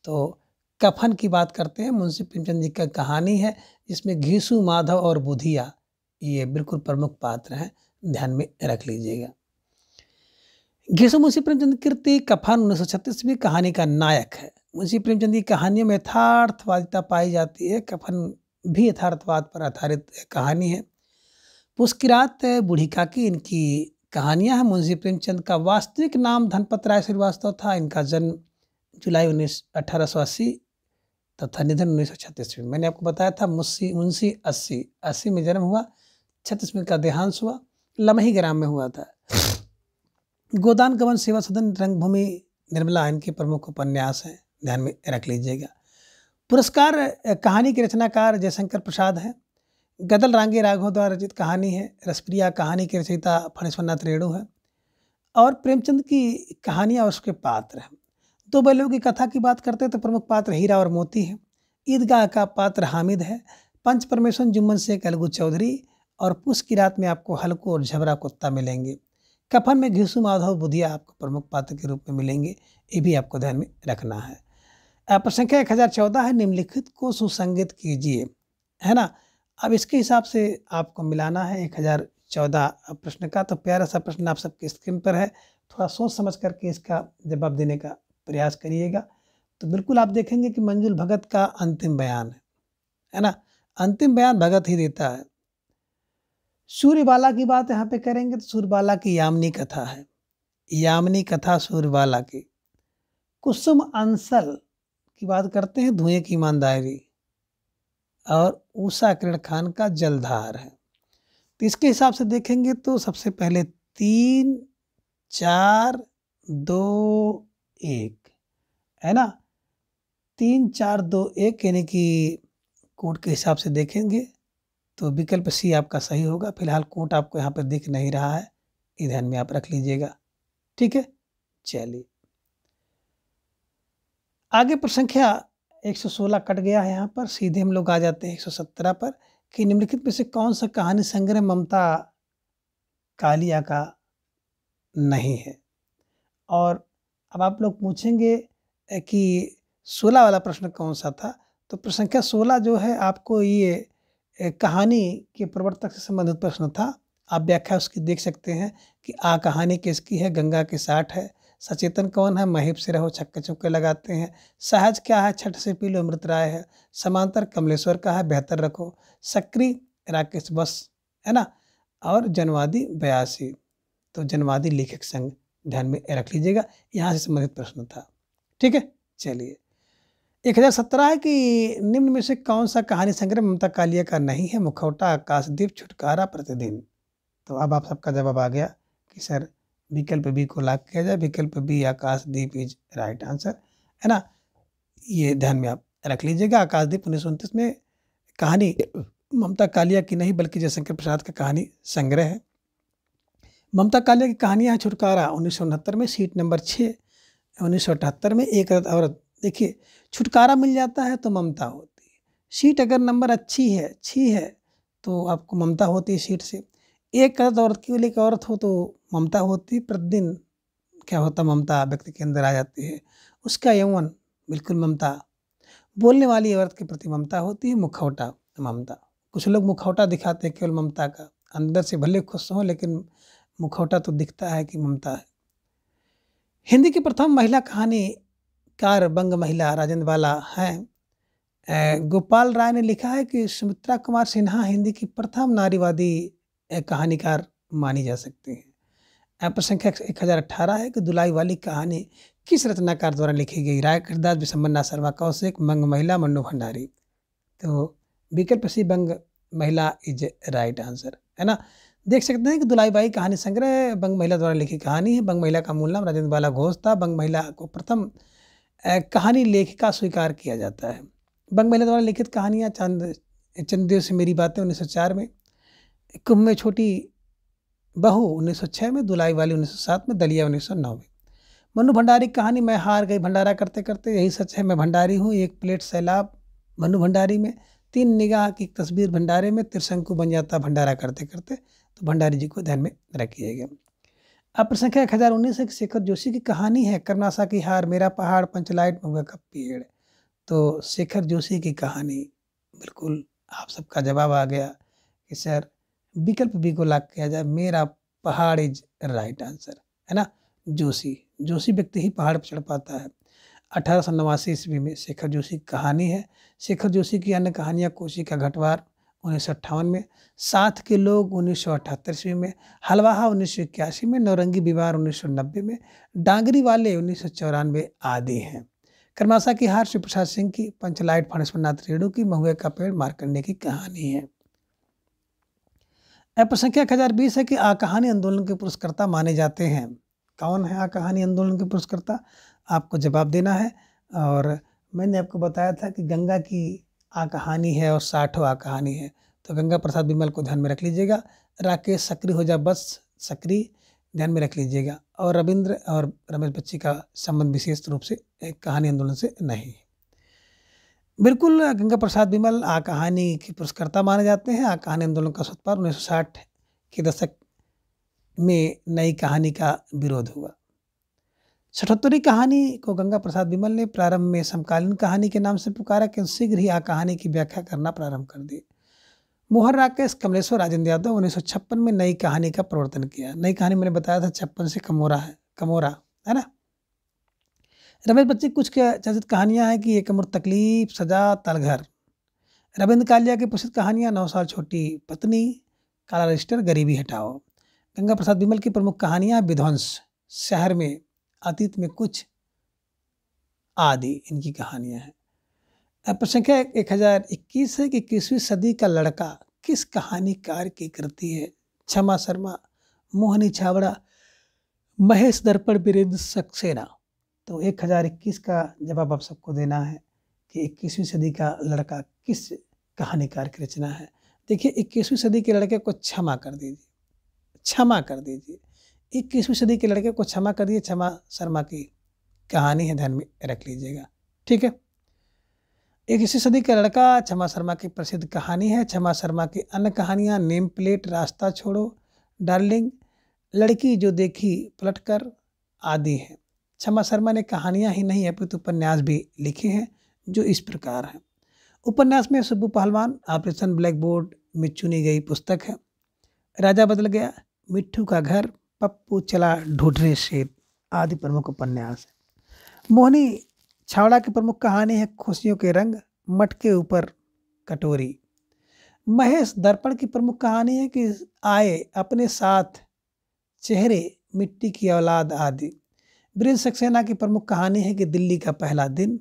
तो कफन की बात करते हैं, मुंशी प्रेमचंद जी का कहानी है, जिसमें घिसु, माधव और बुधिया ये बिल्कुल प्रमुख पात्र हैं, ध्यान में रख लीजिएगा। घिसो मुंशी प्रेमचंद की कृति कफन 1936 कहानी का नायक है। मुंशी प्रेमचंद की कहानियों में यथार्थवादिता पाई जाती है। कफन भी यथार्थवाद पर आधारित कहानी है। पुस्किरात बूढ़ी काकी इनकी कहानियां हैं। मुंशी प्रेमचंद का वास्तविक नाम धनपत राय श्रीवास्तव था। इनका जन्म जुलाई 1880 तथा निधन 1936 में। मैंने आपको बताया था मुंशी मुंशी 80 में जन्म हुआ, 36 में का देहांत हुआ, लमही ग्राम में हुआ था। गोदान गमन सेवा सदन रंगभूमि निर्मला इनके प्रमुख उपन्यास हैं, ध्यान में रख लीजिएगा। पुरस्कार कहानी के रचनाकार जयशंकर प्रसाद हैं। गदल रांगे राघव द्वारा रचित कहानी है। रसप्रिया कहानी के रचयिता फणीश्वरनाथ रेणु है। और प्रेमचंद की कहानियाँ और उसके पात्र हैं। दो बैलों की कथा की बात करते हैं तो प्रमुख पात्र हीरा और मोती है। ईदगाह का पात्र हामिद है। पंच परमेश्वर जुम्मन शेख अलगू चौधरी और पुस की रात में आपको हल्कू और झबरा कुत्ता मिलेंगे। कफन में घिसू माधव बुधिया आपको प्रमुख पात्र के रूप में मिलेंगे। ये भी आपको ध्यान में रखना है। प्रसंख्या 1014 है। निम्नलिखित को सुसंगत कीजिए, है ना। अब इसके हिसाब से आपको मिलाना है 1014 प्रश्न का। तो प्यारा सा प्रश्न आप सबके स्क्रीन पर है, थोड़ा सोच समझ करके इसका जवाब देने का प्रयास करिएगा। तो बिल्कुल आप देखेंगे कि मंजुल भगत का अंतिम बयान है ना। अंतिम बयान भगत ही देता है। सूर्यबाला की बात यहाँ पे करेंगे तो सूर्यबाला की यामिनी कथा है। यामिनी कथा सूर्यबाला की। कुसुम अंसल की बात करते हैं, धुएं की ईमानदारी। और उषा किरण खान का जलधार है। तो इसके हिसाब से देखेंगे तो सबसे पहले 3 4 2 1 है ना। 3 4 2 1 यानी कि कोट के हिसाब से देखेंगे तो विकल्प सी आपका सही होगा। फिलहाल कोट आपको यहाँ पर दिख नहीं रहा है, ये ध्यान में आप रख लीजिएगा। ठीक है, चलिए आगे। प्रसंख्या 116 कट गया है यहाँ पर, सीधे हम लोग आ जाते हैं 117 पर कि निम्नलिखित में से कौन सा कहानी संग्रह ममता कालिया का नहीं है। और अब आप लोग पूछेंगे कि 16 वाला प्रश्न कौन सा था। तो प्रसंख्या 16 जो है आपको ये कहानी के प्रवर्तक से संबंधित प्रश्न था। आप व्याख्या उसकी देख सकते हैं कि आ कहानी किसकी है, गंगा के साठ है। सचेतन कौन है, महीप से रहो छक्के चौके लगाते हैं। सहज क्या है, छठ से पी लो अमृत राय है। समांतर कमलेश्वर का है, बेहतर रखो। सक्रिय राकेश बस है ना। और जनवादी 82, तो जनवादी लेखक संघ ध्यान में रख लीजिएगा, यहाँ से संबंधित प्रश्न था। ठीक है, चलिए 1017 है कि निम्न में से कौन सा कहानी संग्रह ममता कालिया का नहीं है। मुखौटा, आकाशदीप, छुटकारा, प्रतिदिन। तो अब आप सबका जवाब आ गया कि सर विकल्प बी को लॉक किया जाए। विकल्प B Akashdeep is right answer, है ना। ये ध्यान में आप रख लीजिएगा। आकाशदीप 1929 में कहानी ममता कालिया की नहीं बल्कि जयशंकर प्रसाद का कहानी संग्रह है। ममता कालिया की कहानियाँ है। छुटकारा 1969 में, सीट नंबर 6 1978 में। एक औरत, देखिए छुटकारा मिल जाता है तो ममता होती है। सीट अगर नंबर अच्छी है तो आपको ममता होती है सीट से। एक औरत की एक औरत हो तो ममता होती। प्रतिदिन क्या होता, ममता व्यक्ति के अंदर आ जाती है। उसका यौवन बिल्कुल ममता। बोलने वाली औरत के प्रति ममता होती है। मुखौटा ममता। कुछ लोग मुखौटा दिखाते हैं केवल ममता का, अंदर से भले खुश हों लेकिन मुखौटा तो दिखता है कि ममता है। हिंदी की प्रथम महिला कहानीकार बंग महिला राजेंद्र बाला हैं। गोपाल राय ने लिखा है कि सुमित्रा कुमार सिन्हा हिंदी की प्रथम नारीवादी कहानीकार मानी जा सकती हैं। प्रसंख्या 1018 है कि दुलाई वाली कहानी किस रचनाकार द्वारा लिखी गई। राय कृदास, विशंबरनाथ शर्मा कौशिक, बंग महिला, मन्नू भंडारी। तो विकल्प सी बंग महिला इज राइट आंसर, है ना। देख सकते हैं कि दुलाईबाई कहानी संग्रह बंग महिला द्वारा लिखी कहानी है। बंग महिला का मूल नाम राजेंद्र बाला घोष था। बंग महिला को प्रथम कहानी लेखिका स्वीकार किया जाता है। बंग महिला द्वारा लिखित कहानियाँ चंद्रदेव से मेरी बातें 1904 में, कुंभ में छोटी बहू 1906 में, दुलाई वाली 1907 में, दलिया 1909 में। मन्नू भंडारी की कहानी मैं हार गई भंडारा करते करते, यही सच है मैं भंडारी हूँ, एक प्लेट सैलाब मन्नू भंडारी में, 3 निगाह की तस्वीर भंडारे में, त्रिशंकु बन जाता भंडारा करते करते। तो भंडारी जी को ध्यान में रखिएगा। अब प्रसंख्या 1019 है। शेखर जोशी की कहानी है कर्नासा की हार, मेरा पहाड़, पंचलाइट, महुआ का पेड़। तो शेखर जोशी की कहानी, बिल्कुल आप सबका जवाब आ गया कि सर विकल्प बी को लॉक किया जाए। मेरा पहाड़ इज राइट आंसर, है ना। जोशी। जोशी व्यक्ति ही पहाड़ पर चढ़ पाता है। 1889 ईस्वी में शेखर जोशी की कहानी है। शेखर जोशी की अन्य कहानियाँ कोशी का घटवार 1958 में, साथ के लोग 1978 ईस्वी में, हलवाहा 1981 में, नौरंगी विवाह 1990 में, डांगरी वाले 1994 आदि हैं। कर्माशा की हार श्री प्रसाद सिंह की, पंचलाइट फणेश्वरनाथ रेणु की, महुए का पेड़ मार्कंडे की कहानी है। प्रसंख्या 1020 है कि आ कहानी आंदोलन के पुरस्कर्ता माने जाते हैं। कौन है आ कहानी आंदोलन के पुरस्कर्ता, आपको जवाब देना है। और मैंने आपको बताया था कि गंगा की आ कहानी है और 60 आ कहानी है, तो गंगा प्रसाद बिमल को ध्यान में रख लीजिएगा। राकेश सक्री हो जा बस सक्री ध्यान में रख लीजिएगा। और रविंद्र और रमेश बच्ची का संबंध विशेष रूप से एक कहानी आंदोलन से नहीं है। बिल्कुल गंगा प्रसाद बिमल आ कहानी के पुरस्कर्ता माने जाते हैं। आ कहानी आंदोलन का सूत्रपात 1960 के दशक में नई कहानी का विरोध हुआ। 77वीं कहानी को गंगा प्रसाद बिमल ने प्रारंभ में समकालीन कहानी के नाम से पुकारा, कि शीघ्र ही आ कहानी की व्याख्या करना प्रारंभ कर दी। मोहन राकेश कमलेश्वर राजेंद्र यादव 1956 में नई कहानी का प्रवर्तन किया। नई कहानी मैंने बताया था 56 से कमोरा है ना। रमेश बच्ची कुछ चर्चित कहानियां हैं कि एक अमर तकलीफ, सजा, तलघर। रविंद्र कालिया की प्रसिद्ध कहानियां 9 साल छोटी पत्नी, काला रजिस्टर, गरीबी हटाओ। गंगा प्रसाद बिमल की प्रमुख कहानियां विध्वंस, शहर में, अतीत में कुछ आदि इनकी कहानियां हैं। प्रसंख्या 1021 है कि 21वीं सदी का लड़का किस कहानीकार की कृति है। क्षमा शर्मा, मोहनी छाबड़ा, महेश दर्पण, वीरेंद्र सक्सेना। तो 1021 का जवाब आप सबको देना है कि 21वीं सदी का लड़का किस कहानीकार की रचना है। देखिए 21वीं सदी के लड़के को क्षमा कर दीजिए, क्षमा कर दीजिए। 21वीं सदी के लड़के को क्षमा कर दिए, क्षमा शर्मा की कहानी है, ध्यान में रख लीजिएगा। ठीक है। 21वीं सदी का लड़का क्षमा शर्मा की प्रसिद्ध कहानी है। क्षमा शर्मा की अन्य कहानियाँ नेम प्लेट, रास्ता छोड़ो, डार्लिंग, लड़की जो देखी पलटकर आदि हैं। क्षमा शर्मा ने कहानियां ही नहीं अपितु उपन्यास भी लिखे हैं जो इस प्रकार हैं। उपन्यास में सुब्बू पहलवान ऑपरेशन ब्लैक बोर्ड में चुनी गई पुस्तक है। राजा बदल गया, मिट्ठू का घर, पप्पू चला ढूंढने शेर आदि प्रमुख उपन्यास है। मोहनी छावड़ा की प्रमुख कहानी है खुशियों के रंग, मटके ऊपर कटोरी। महेश दर्पण की प्रमुख कहानी है कि आए अपने साथ चेहरे, मिट्टी की औलाद आदि। वीरेंद्र सक्सेना की प्रमुख कहानी है कि दिल्ली का पहला दिन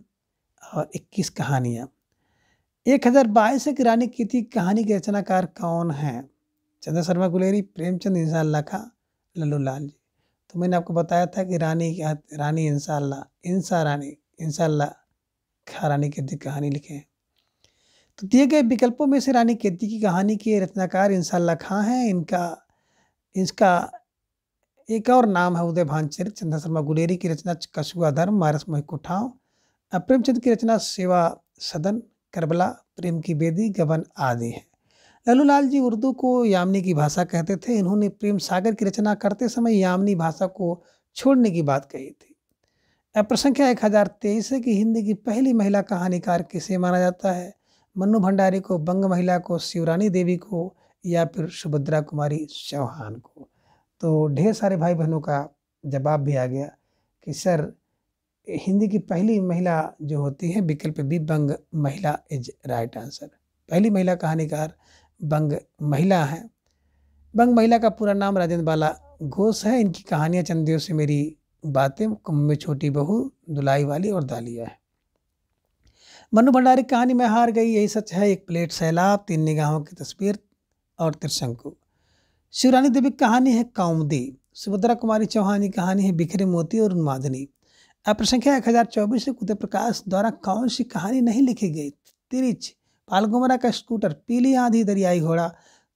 और 21 कहानियाँ। 1022 है कि रानी कीर्ति की कहानी के रचनाकार कौन हैं। चंद्र शर्मा गुलेरी, प्रेमचंद, इंसाल्लाह खां, लल्लू लाल जी। तो मैंने आपको बताया था कि रानी इंसाल्लाह खां रानी कीर्ति की कहानी लिखे हैं। तो दिए गए विकल्पों में से रानी कीर्ति की कहानी के रचनाकार इंसाल्लाह खां हैं। इसका एक और नाम है उदय भानचरित। चंद्र शर्मा गुलेरी की रचना कछुआ धर्म, मारस मोहि कुठाव। प्रेमचंद की रचना सेवा सदन, करबला, प्रेम की बेदी, गबन आदि है। लल्लू लाल जी उर्दू को यामनी की भाषा कहते थे। इन्होंने प्रेम सागर की रचना करते समय यामनी भाषा को छोड़ने की बात कही थी। प्रसंख्या 1023 है कि हिंदी की पहली महिला कहानीकार किसे माना जाता है। मन्नू भंडारी को, बंग महिला को, शिवरानी देवी को, या फिर सुभद्रा कुमारी चौहान को। तो ढेर सारे भाई बहनों का जवाब भी आ गया कि सर हिंदी की पहली महिला जो होती है, विकल्प बी बंग महिला इज राइट आंसर। पहली महिला कहानीकार बंग महिला है। बंग महिला का पूरा नाम राजेंद्र बाला घोष है। इनकी कहानियाँ चंदियों से मेरी बातें, कुंभ में छोटी बहू, दुलाई वाली और दालिया है। मन्नू भंडारी की कहानी में हार गई, यही सच है, एक प्लेट सैलाब, 3 निगाहों की तस्वीर और त्रिशंकु। शिवरानी देवी की कहानी है कौमुदी। सुभद्रा कुमारी चौहान की कहानी है बिखरे मोती और उन्मादनी। प्रसंख्या 1024 से उदय प्रकाश द्वारा कौन सी कहानी नहीं लिखी गई। तिरिच, पालगुमरा का स्कूटर, पीली आंधी, दरियाई घोड़ा।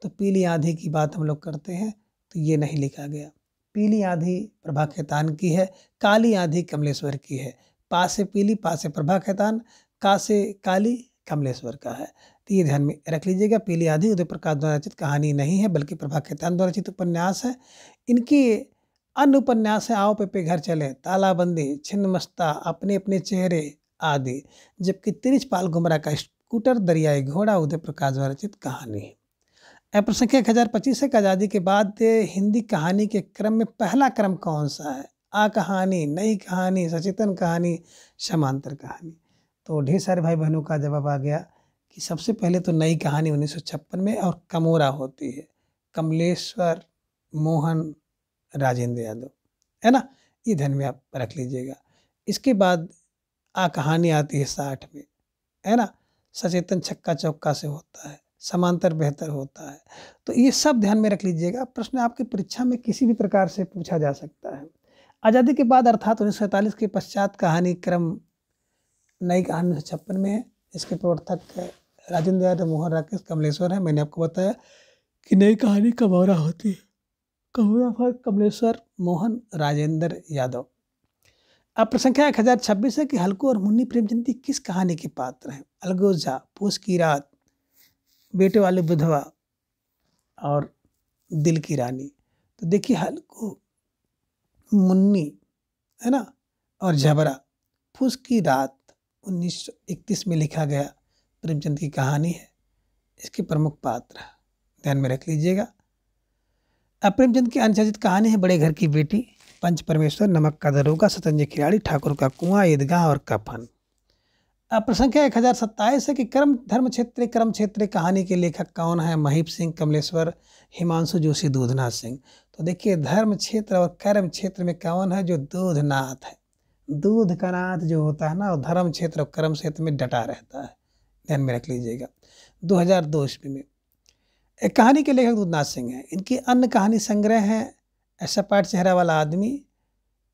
तो पीली आंधी की बात हम लोग करते हैं तो ये नहीं लिखा गया। पीली आंधी प्रभा खेतान की है, काली आंधी कमलेश्वर की है। पा से पीली, पा से प्रभा खेतान, का से काली कमलेश्वर का है। तो ये ध्यान में रख लीजिएगा। पीली आंधी उदय प्रकाश द्वारा रचित कहानी नहीं है, बल्कि प्रभा खेतान द्वारा रचित उपन्यास है। इनकी अन्य उपन्यास है आओ पेपे घर चले, तालाबंदी, छिन्नमस्ता, अपने अपने चेहरे आदि। जबकि तिरिच पाल घुमरा का स्कूटर, दरियाई घोड़ा उदय प्रकाश द्वारा रचित कहानी है। प्रसंख्या 1025 है कि आज़ादी के बाद हिंदी कहानी के क्रम में पहला क्रम कौन सा है। आ कहानी, नई कहानी, सचेतन कहानी, समांतर कहानी। तो ढेर सारे भाई बहनों का जवाब आ गया कि सबसे पहले तो नई कहानी 1956 में और कमोरा होती है, कमलेश्वर मोहन राजेंद्र यादव, है ना। ये ध्यान में आप रख लीजिएगा। इसके बाद आ कहानी आती है 60 में, है ना। सचेतन छक्का चौका से होता है, समांतर बेहतर होता है। तो ये सब ध्यान में रख लीजिएगा, प्रश्न आपकी परीक्षा में किसी भी प्रकार से पूछा जा सकता है। आज़ादी के बाद अर्थात 1947 के पश्चात कहानी क्रम नई कहानी 1956 में है। इसके प्रवर्तक राजेंद्र यादव, मोहन राकेश, कमलेश्वर है। मैंने आपको बताया कि नई कहानी कमौरा होती है, कमौरा पर कमलेश्वर मोहन राजेंद्र यादव। अब प्रसंख्या 1026 है कि हल्को और मुन्नी प्रेमचंद की किस कहानी के पात्र हैं? अलगोजा, पूस की रात, बेटे वाली विधवा और दिल की रानी। तो देखिए हल्को, मुन्नी, है ना, और झबरा। फूस की रात 1931 में लिखा गया प्रेमचंद की कहानी है। इसके प्रमुख पात्र ध्यान में रख लीजिएगा। अब प्रेमचंद की अनचर्चित कहानी है बड़े घर की बेटी, पंच परमेश्वर, नमक का दरोगा, शतरंज खिलाड़ी, ठाकुर का कुआं, ईदगाह और कफन। अब प्रसंख्या 1027 है कि कर्म क्षेत्र कहानी के लेखक कौन है? महीप सिंह, कमलेश्वर, हिमांशु जोशी, दूधनाथ सिंह। तो देखिए धर्म क्षेत्र और कर्म क्षेत्र में कौन है? जो दूधनाथ है। दूध का नाथ जो होता है ना, वो धर्म क्षेत्र और कर्म क्षेत्र में डटा रहता है, ध्यान में रख लीजिएगा। 2002 ईस्वी में एक कहानी के लेखक दूधनाथ सिंह हैं। इनकी अन्य कहानी संग्रह है सपाट चेहरा वाला आदमी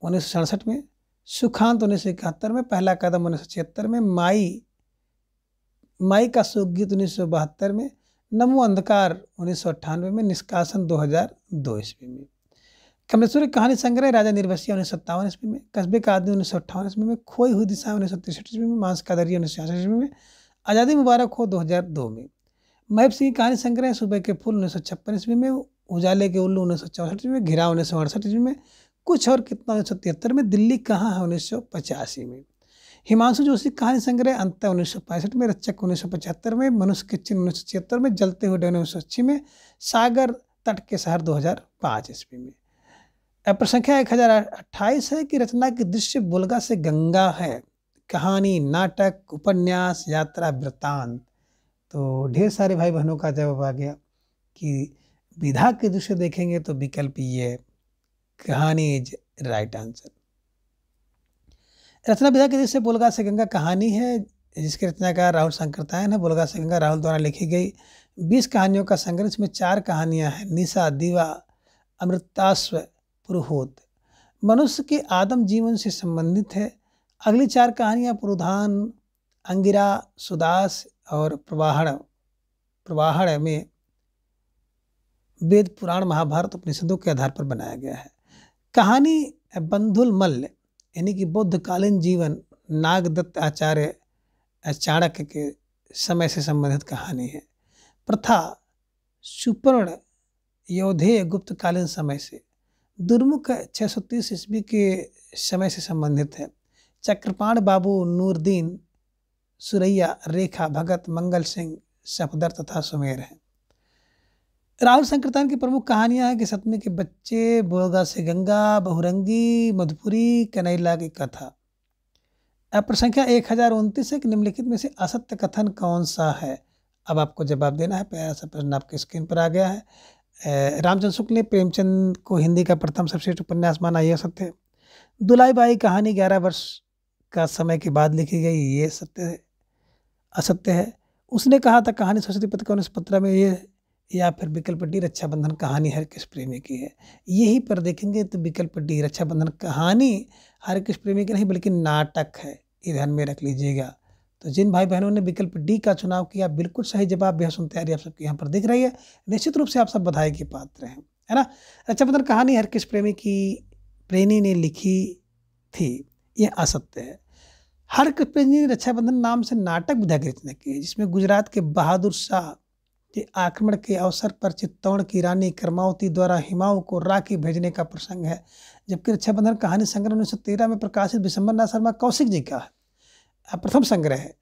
1967 में, सुखांत 1971 में, पहला कदम 1976 में, माई का सुखगीत 1972 में, नमो अंधकार 1998 में, निष्कासन 2002 ईस्वी में। कमलेश्वर की कहानी संग्रह राजा निर्वसिया 1957 ईस्वी में, कस्बे का आदमी 1958 ईस्वी में, खोई हुई दिशा 1963 ईस्वी में, मांस का दरिया 1966 ईस्वी में, आज़ादी मुबारक हो 2002 में। महब सिंह की कहानी संग्रह सुबह के फूल 1956 ईस्वी में, उजाले के उल्लू 1964 ईस्वी में, घिराव 1968 ईस्वी में, कुछ और कितना 1973 में, दिल्ली कहाँ है 1985 में। हिमांशु जोशी कहानी संग्रह अंत 1965 में, रचक 1975 में, मनुष्य के चिन्ह 1976 में, जलते हुए डे 1980 में, सागर तट के शहर 2005 ईस्वी में। प्रसंख्या 1028 है कि रचना की दृश्य बोलगा से गंगा है, कहानी, नाटक, उपन्यास, यात्रा, वृत्तांत। तो ढेर सारे भाई बहनों का जवाब आ गया कि विधा के दृश्य देखेंगे तो विकल्प ये, कहानी इज राइट आंसर। रचना विधा के दृश्य बोलगा से गंगा कहानी है, जिसके रचनाकार राहुल शंकरतायन है। बोलगा से गंगा राहुल द्वारा लिखी गई 20 कहानियों का संग्रह, इसमें 4 कहानियां हैं, निशा, दीवा, अमृतास्व, पुरुहोत। मनुष्य के आदम जीवन से संबंधित है। अगली 4 कहानियां पुरुधान, अंगिरा, सुदास और प्रवाहण में वेद, पुराण, महाभारत, उपनिषदों के आधार पर बनाया गया है। कहानी बंधुल मल्ल यानी कि बौद्धकालीन जीवन नागदत्त आचार्य चाणक्य के समय से संबंधित कहानी है। प्रथा सुपर्ण योधेय गुप्तकालीन समय से, दुर्मुख 630 ईस्वी के समय से संबंधित है। चक्रपाण बाबू, नूरदीन, सुरैया, रेखा, भगत, मंगल सिंह, सफदर तथा सुमेर है। राहुल शंकरतायन की प्रमुख कहानियां हैं कि सतमी के बच्चे, बोलगा से गंगा, बहुरंगी, मधुपुरी, कनैला की कथा। अब प्रसंख्या 1029 है कि निम्नलिखित में से असत्य कथन कौन सा है? अब आपको जवाब देना है। प्यारा सा प्रश्न आपके स्क्रीन पर आ गया है। रामचंद्र शुक्ल ने प्रेमचंद को हिंदी का प्रथम सर्वश्रेष्ठ उपन्यास माना, यह सत्य है। दुलाई बाई कहानी 11 वर्ष का समय के बाद लिखी गई, ये सत्य है, असत्य है। उसने कहा था कहानी सरस्वती पत्र 1915 में, ये या फिर विकल्प डी रक्षाबंधन कहानी हरकृष्ण प्रेमी की है। यही पर देखेंगे तो विकल्प डी रक्षाबंधन कहानी हरकृष्ण प्रेमी की नहीं बल्कि नाटक है, ये ध्यान में रख लीजिएगा। तो जिन भाई बहनों ने विकल्प डी का चुनाव किया, बिल्कुल सही जवाब, बेहद तैयारी आप सबकी यहाँ पर दिख रही है। निश्चित रूप से आप सब बधाई के पात्र हैं, है ना। रक्षाबंधन कहानी हरकृष्ण प्रेमी की प्रेमी ने लिखी थी, यह असत्य है। हरकृष्ण प्रेमी ने रक्षाबंधन नाम से नाटक विधा की रचना की है, जिसमें गुजरात के बहादुर शाह के आक्रमण के अवसर पर चित्तौड़ की रानी कर्मावती द्वारा हिमाऊ को राखी भेजने का प्रसंग है। जबकि रक्षाबंधन कहानी संग्रह 1913 में प्रकाशित विशंबरनाथ शर्मा कौशिक जी का प्रथम संग्रह है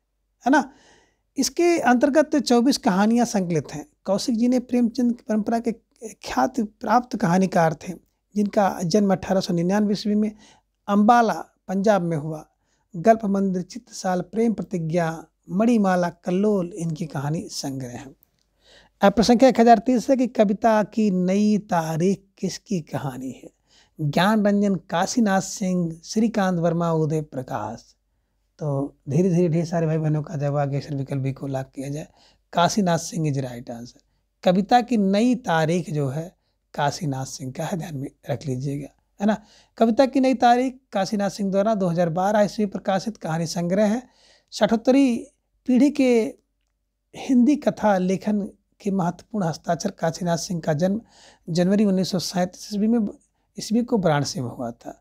ना। इसके अंतर्गत 24 कहानियां संकलित हैं। कौशिक जी ने प्रेमचंद की परंपरा के ख्याति प्राप्त कहानीकार थे, जिनका जन्म 1899 ईस्वी में अम्बाला पंजाब में हुआ। गल्फ मंदिर, चित्रसाल, प्रेम प्रतिज्ञा, मणिमाला, कल्लोल इनकी कहानी संग्रह है। अब प्रश्न संख्या 1030 है कि कविता की नई तारीख किसकी कहानी है? ज्ञान रंजन, काशीनाथ सिंह, श्रीकांत वर्मा, उदय प्रकाश। तो धीरे धीरे ढेर सारे भाई बहनों का जब आगे सर विकल्प बी को लॉक किया जाए, Kashinath Singh is right answer. कविता की नई तारीख जो है काशीनाथ सिंह का है, ध्यान में रख लीजिएगा, है ना। कविता की नई तारीख काशीनाथ सिंह द्वारा 2012 ईस्वी प्रकाशित कहानी संग्रह है। 76वीं पीढ़ी के हिंदी कथा लेखन के महत्वपूर्ण हस्ताक्षर काशीनाथ सिंह का जन्म जनवरी 1937 ईस्वी को वाराणसी में हुआ था।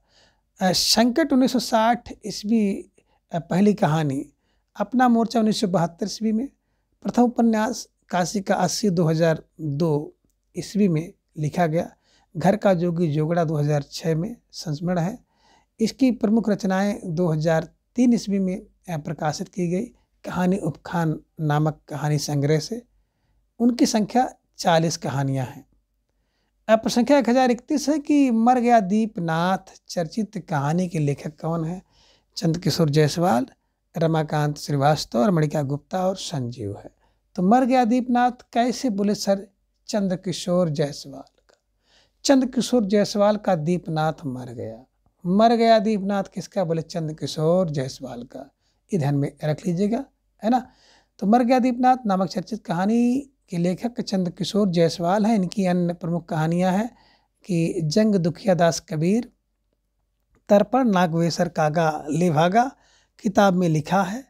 संकट 1960 ईस्वी पहली कहानी, अपना मोर्चा 1972 ईस्वी में, प्रथम उपन्यास काशी का 80 2002 ईस्वी में लिखा गया। घर का जोगी जोगड़ा 2006 में संस्मरण है। इसकी प्रमुख रचनाएं 2003 ईस्वी में प्रकाशित की गई कहानी उपखान नामक कहानी संग्रह से। उनकी संख्या 40 कहानियां हैं। अब प्रश्न संख्या 1031 है कि मर गया दीपनाथ चर्चित कहानी के लेखक कौन है? चंद्रकिशोर जायसवाल, रमाकांत श्रीवास्तव और मणिका गुप्ता और संजीव है। तो मर गया दीपनाथ कैसे बोले सर? चंद्रकिशोर जायसवाल का, चंद्रकिशोर जायसवाल का दीपनाथ मर गया। मर गया दीपनाथ किसका? बोले चंद्रकिशोर जायसवाल का। ये ध्यान में रख लीजिएगा, है ना। तो मर गया दीपनाथ नामक चर्चित कहानी के लेखक चंद्रकिशोर जायसवाल हैं। इनकी अन्य प्रमुख कहानियां हैं कि जंग दुखिया दास कबीर, तर्पण, नागवेसर कागा ले भागा, किताब में लिखा है,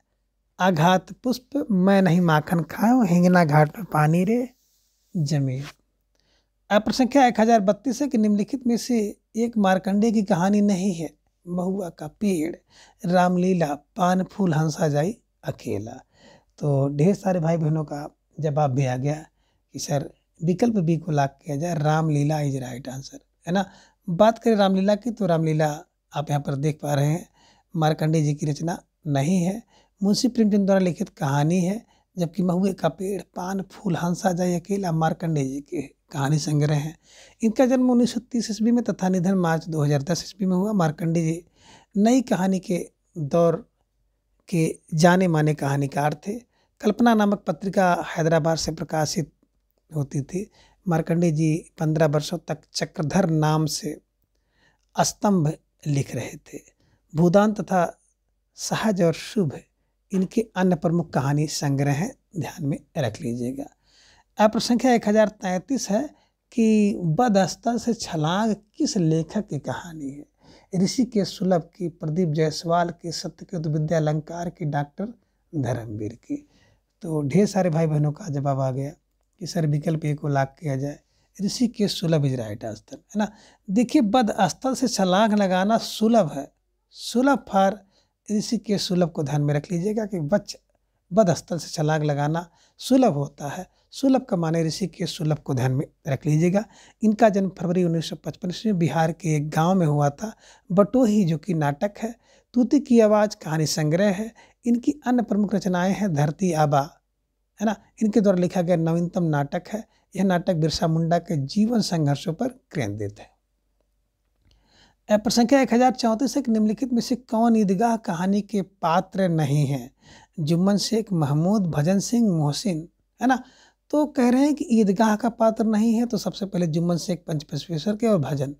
आघात पुष्प, मैं नहीं माखन खाऊं, हिंगना घाट में पानी रे जमीन। अब प्रश्न संख्या 1032 है कि निम्नलिखित में से एक मार्कंडेय की कहानी नहीं है। महुआ का पेड़, रामलीला, पान फूल हंसा जाई अकेला। तो ढेर सारे भाई बहनों का जवाब भी आ गया कि सर विकल्प बी को लॉक किया जाए, रामलीला इज राइट आंसर, है ना। बात करें रामलीला की, तो रामलीला आप यहाँ पर देख पा रहे हैं मार्कंडेय जी की रचना नहीं है, मुंशी प्रेमचंद द्वारा लिखित कहानी है। जबकि महुए का पेड़, पान फूल हंसा जाए अकेला मार्कंडेय जी के कहानी संग्रह है। इनका जन्म 1930 ईस्वी में तथा निधन मार्च 2010 ईस्वी में हुआ। मार्कंडेय जी नई कहानी के दौर के जाने माने कहानीकार थे। कल्पना नामक पत्रिका हैदराबाद से प्रकाशित होती थी। मार्कंडेय जी 15 वर्षों तक चक्रधर नाम से स्तंभ लिख रहे थे। भूदान तथा सहज और शुभ इनके अन्य प्रमुख कहानी संग्रह हैं, ध्यान में रख लीजिएगा। अब प्रश्न संख्या 1033 है कि बदस्तर से छलांग किस लेखक की कहानी है? ऋषि के सुलभ की, प्रदीप जायसवाल की, सत्यकृत विद्या अलंकार की, डॉक्टर धर्मवीर की। तो ढेर सारे भाई बहनों का जवाब आ गया कि सर विकल्प ए को लॉक किया जाए, ऋषि के सुलभ इज राइट आंसर, है ना। देखिए बदस्तर से छलांग लगाना सुलभ है, सुलभ फॉर ऋषि के सुलभ को ध्यान में रख लीजिएगा कि बदस्तर से छलांग लगाना सुलभ होता है। सुलभ का माने ऋषि के सुलभ को ध्यान में रख लीजिएगा। इनका जन्म फरवरी 1955 में बिहार के एक गांव में हुआ था। बटोही जो कि नाटक है, तूती की आवाज़ कहानी संग्रह है। इनकी अन्य प्रमुख रचनाएं हैं धरती आबा, है ना, इनके द्वारा लिखा गया नवीनतम नाटक है। यह नाटक बिरसा मुंडा के जीवन संघर्षों पर केंद्रित है। प्रश्न संख्या 1034 है कि निम्नलिखित में से कौन ईदगाह कहानी के पात्र नहीं है? जुम्मन शेख, महमूद, भजन सिंह, मोहसिन, है ना। तो कह रहे हैं कि ईदगाह का पात्र नहीं है, तो सबसे पहले जुम्मन शेख पंचबसवेश्वर के और भजन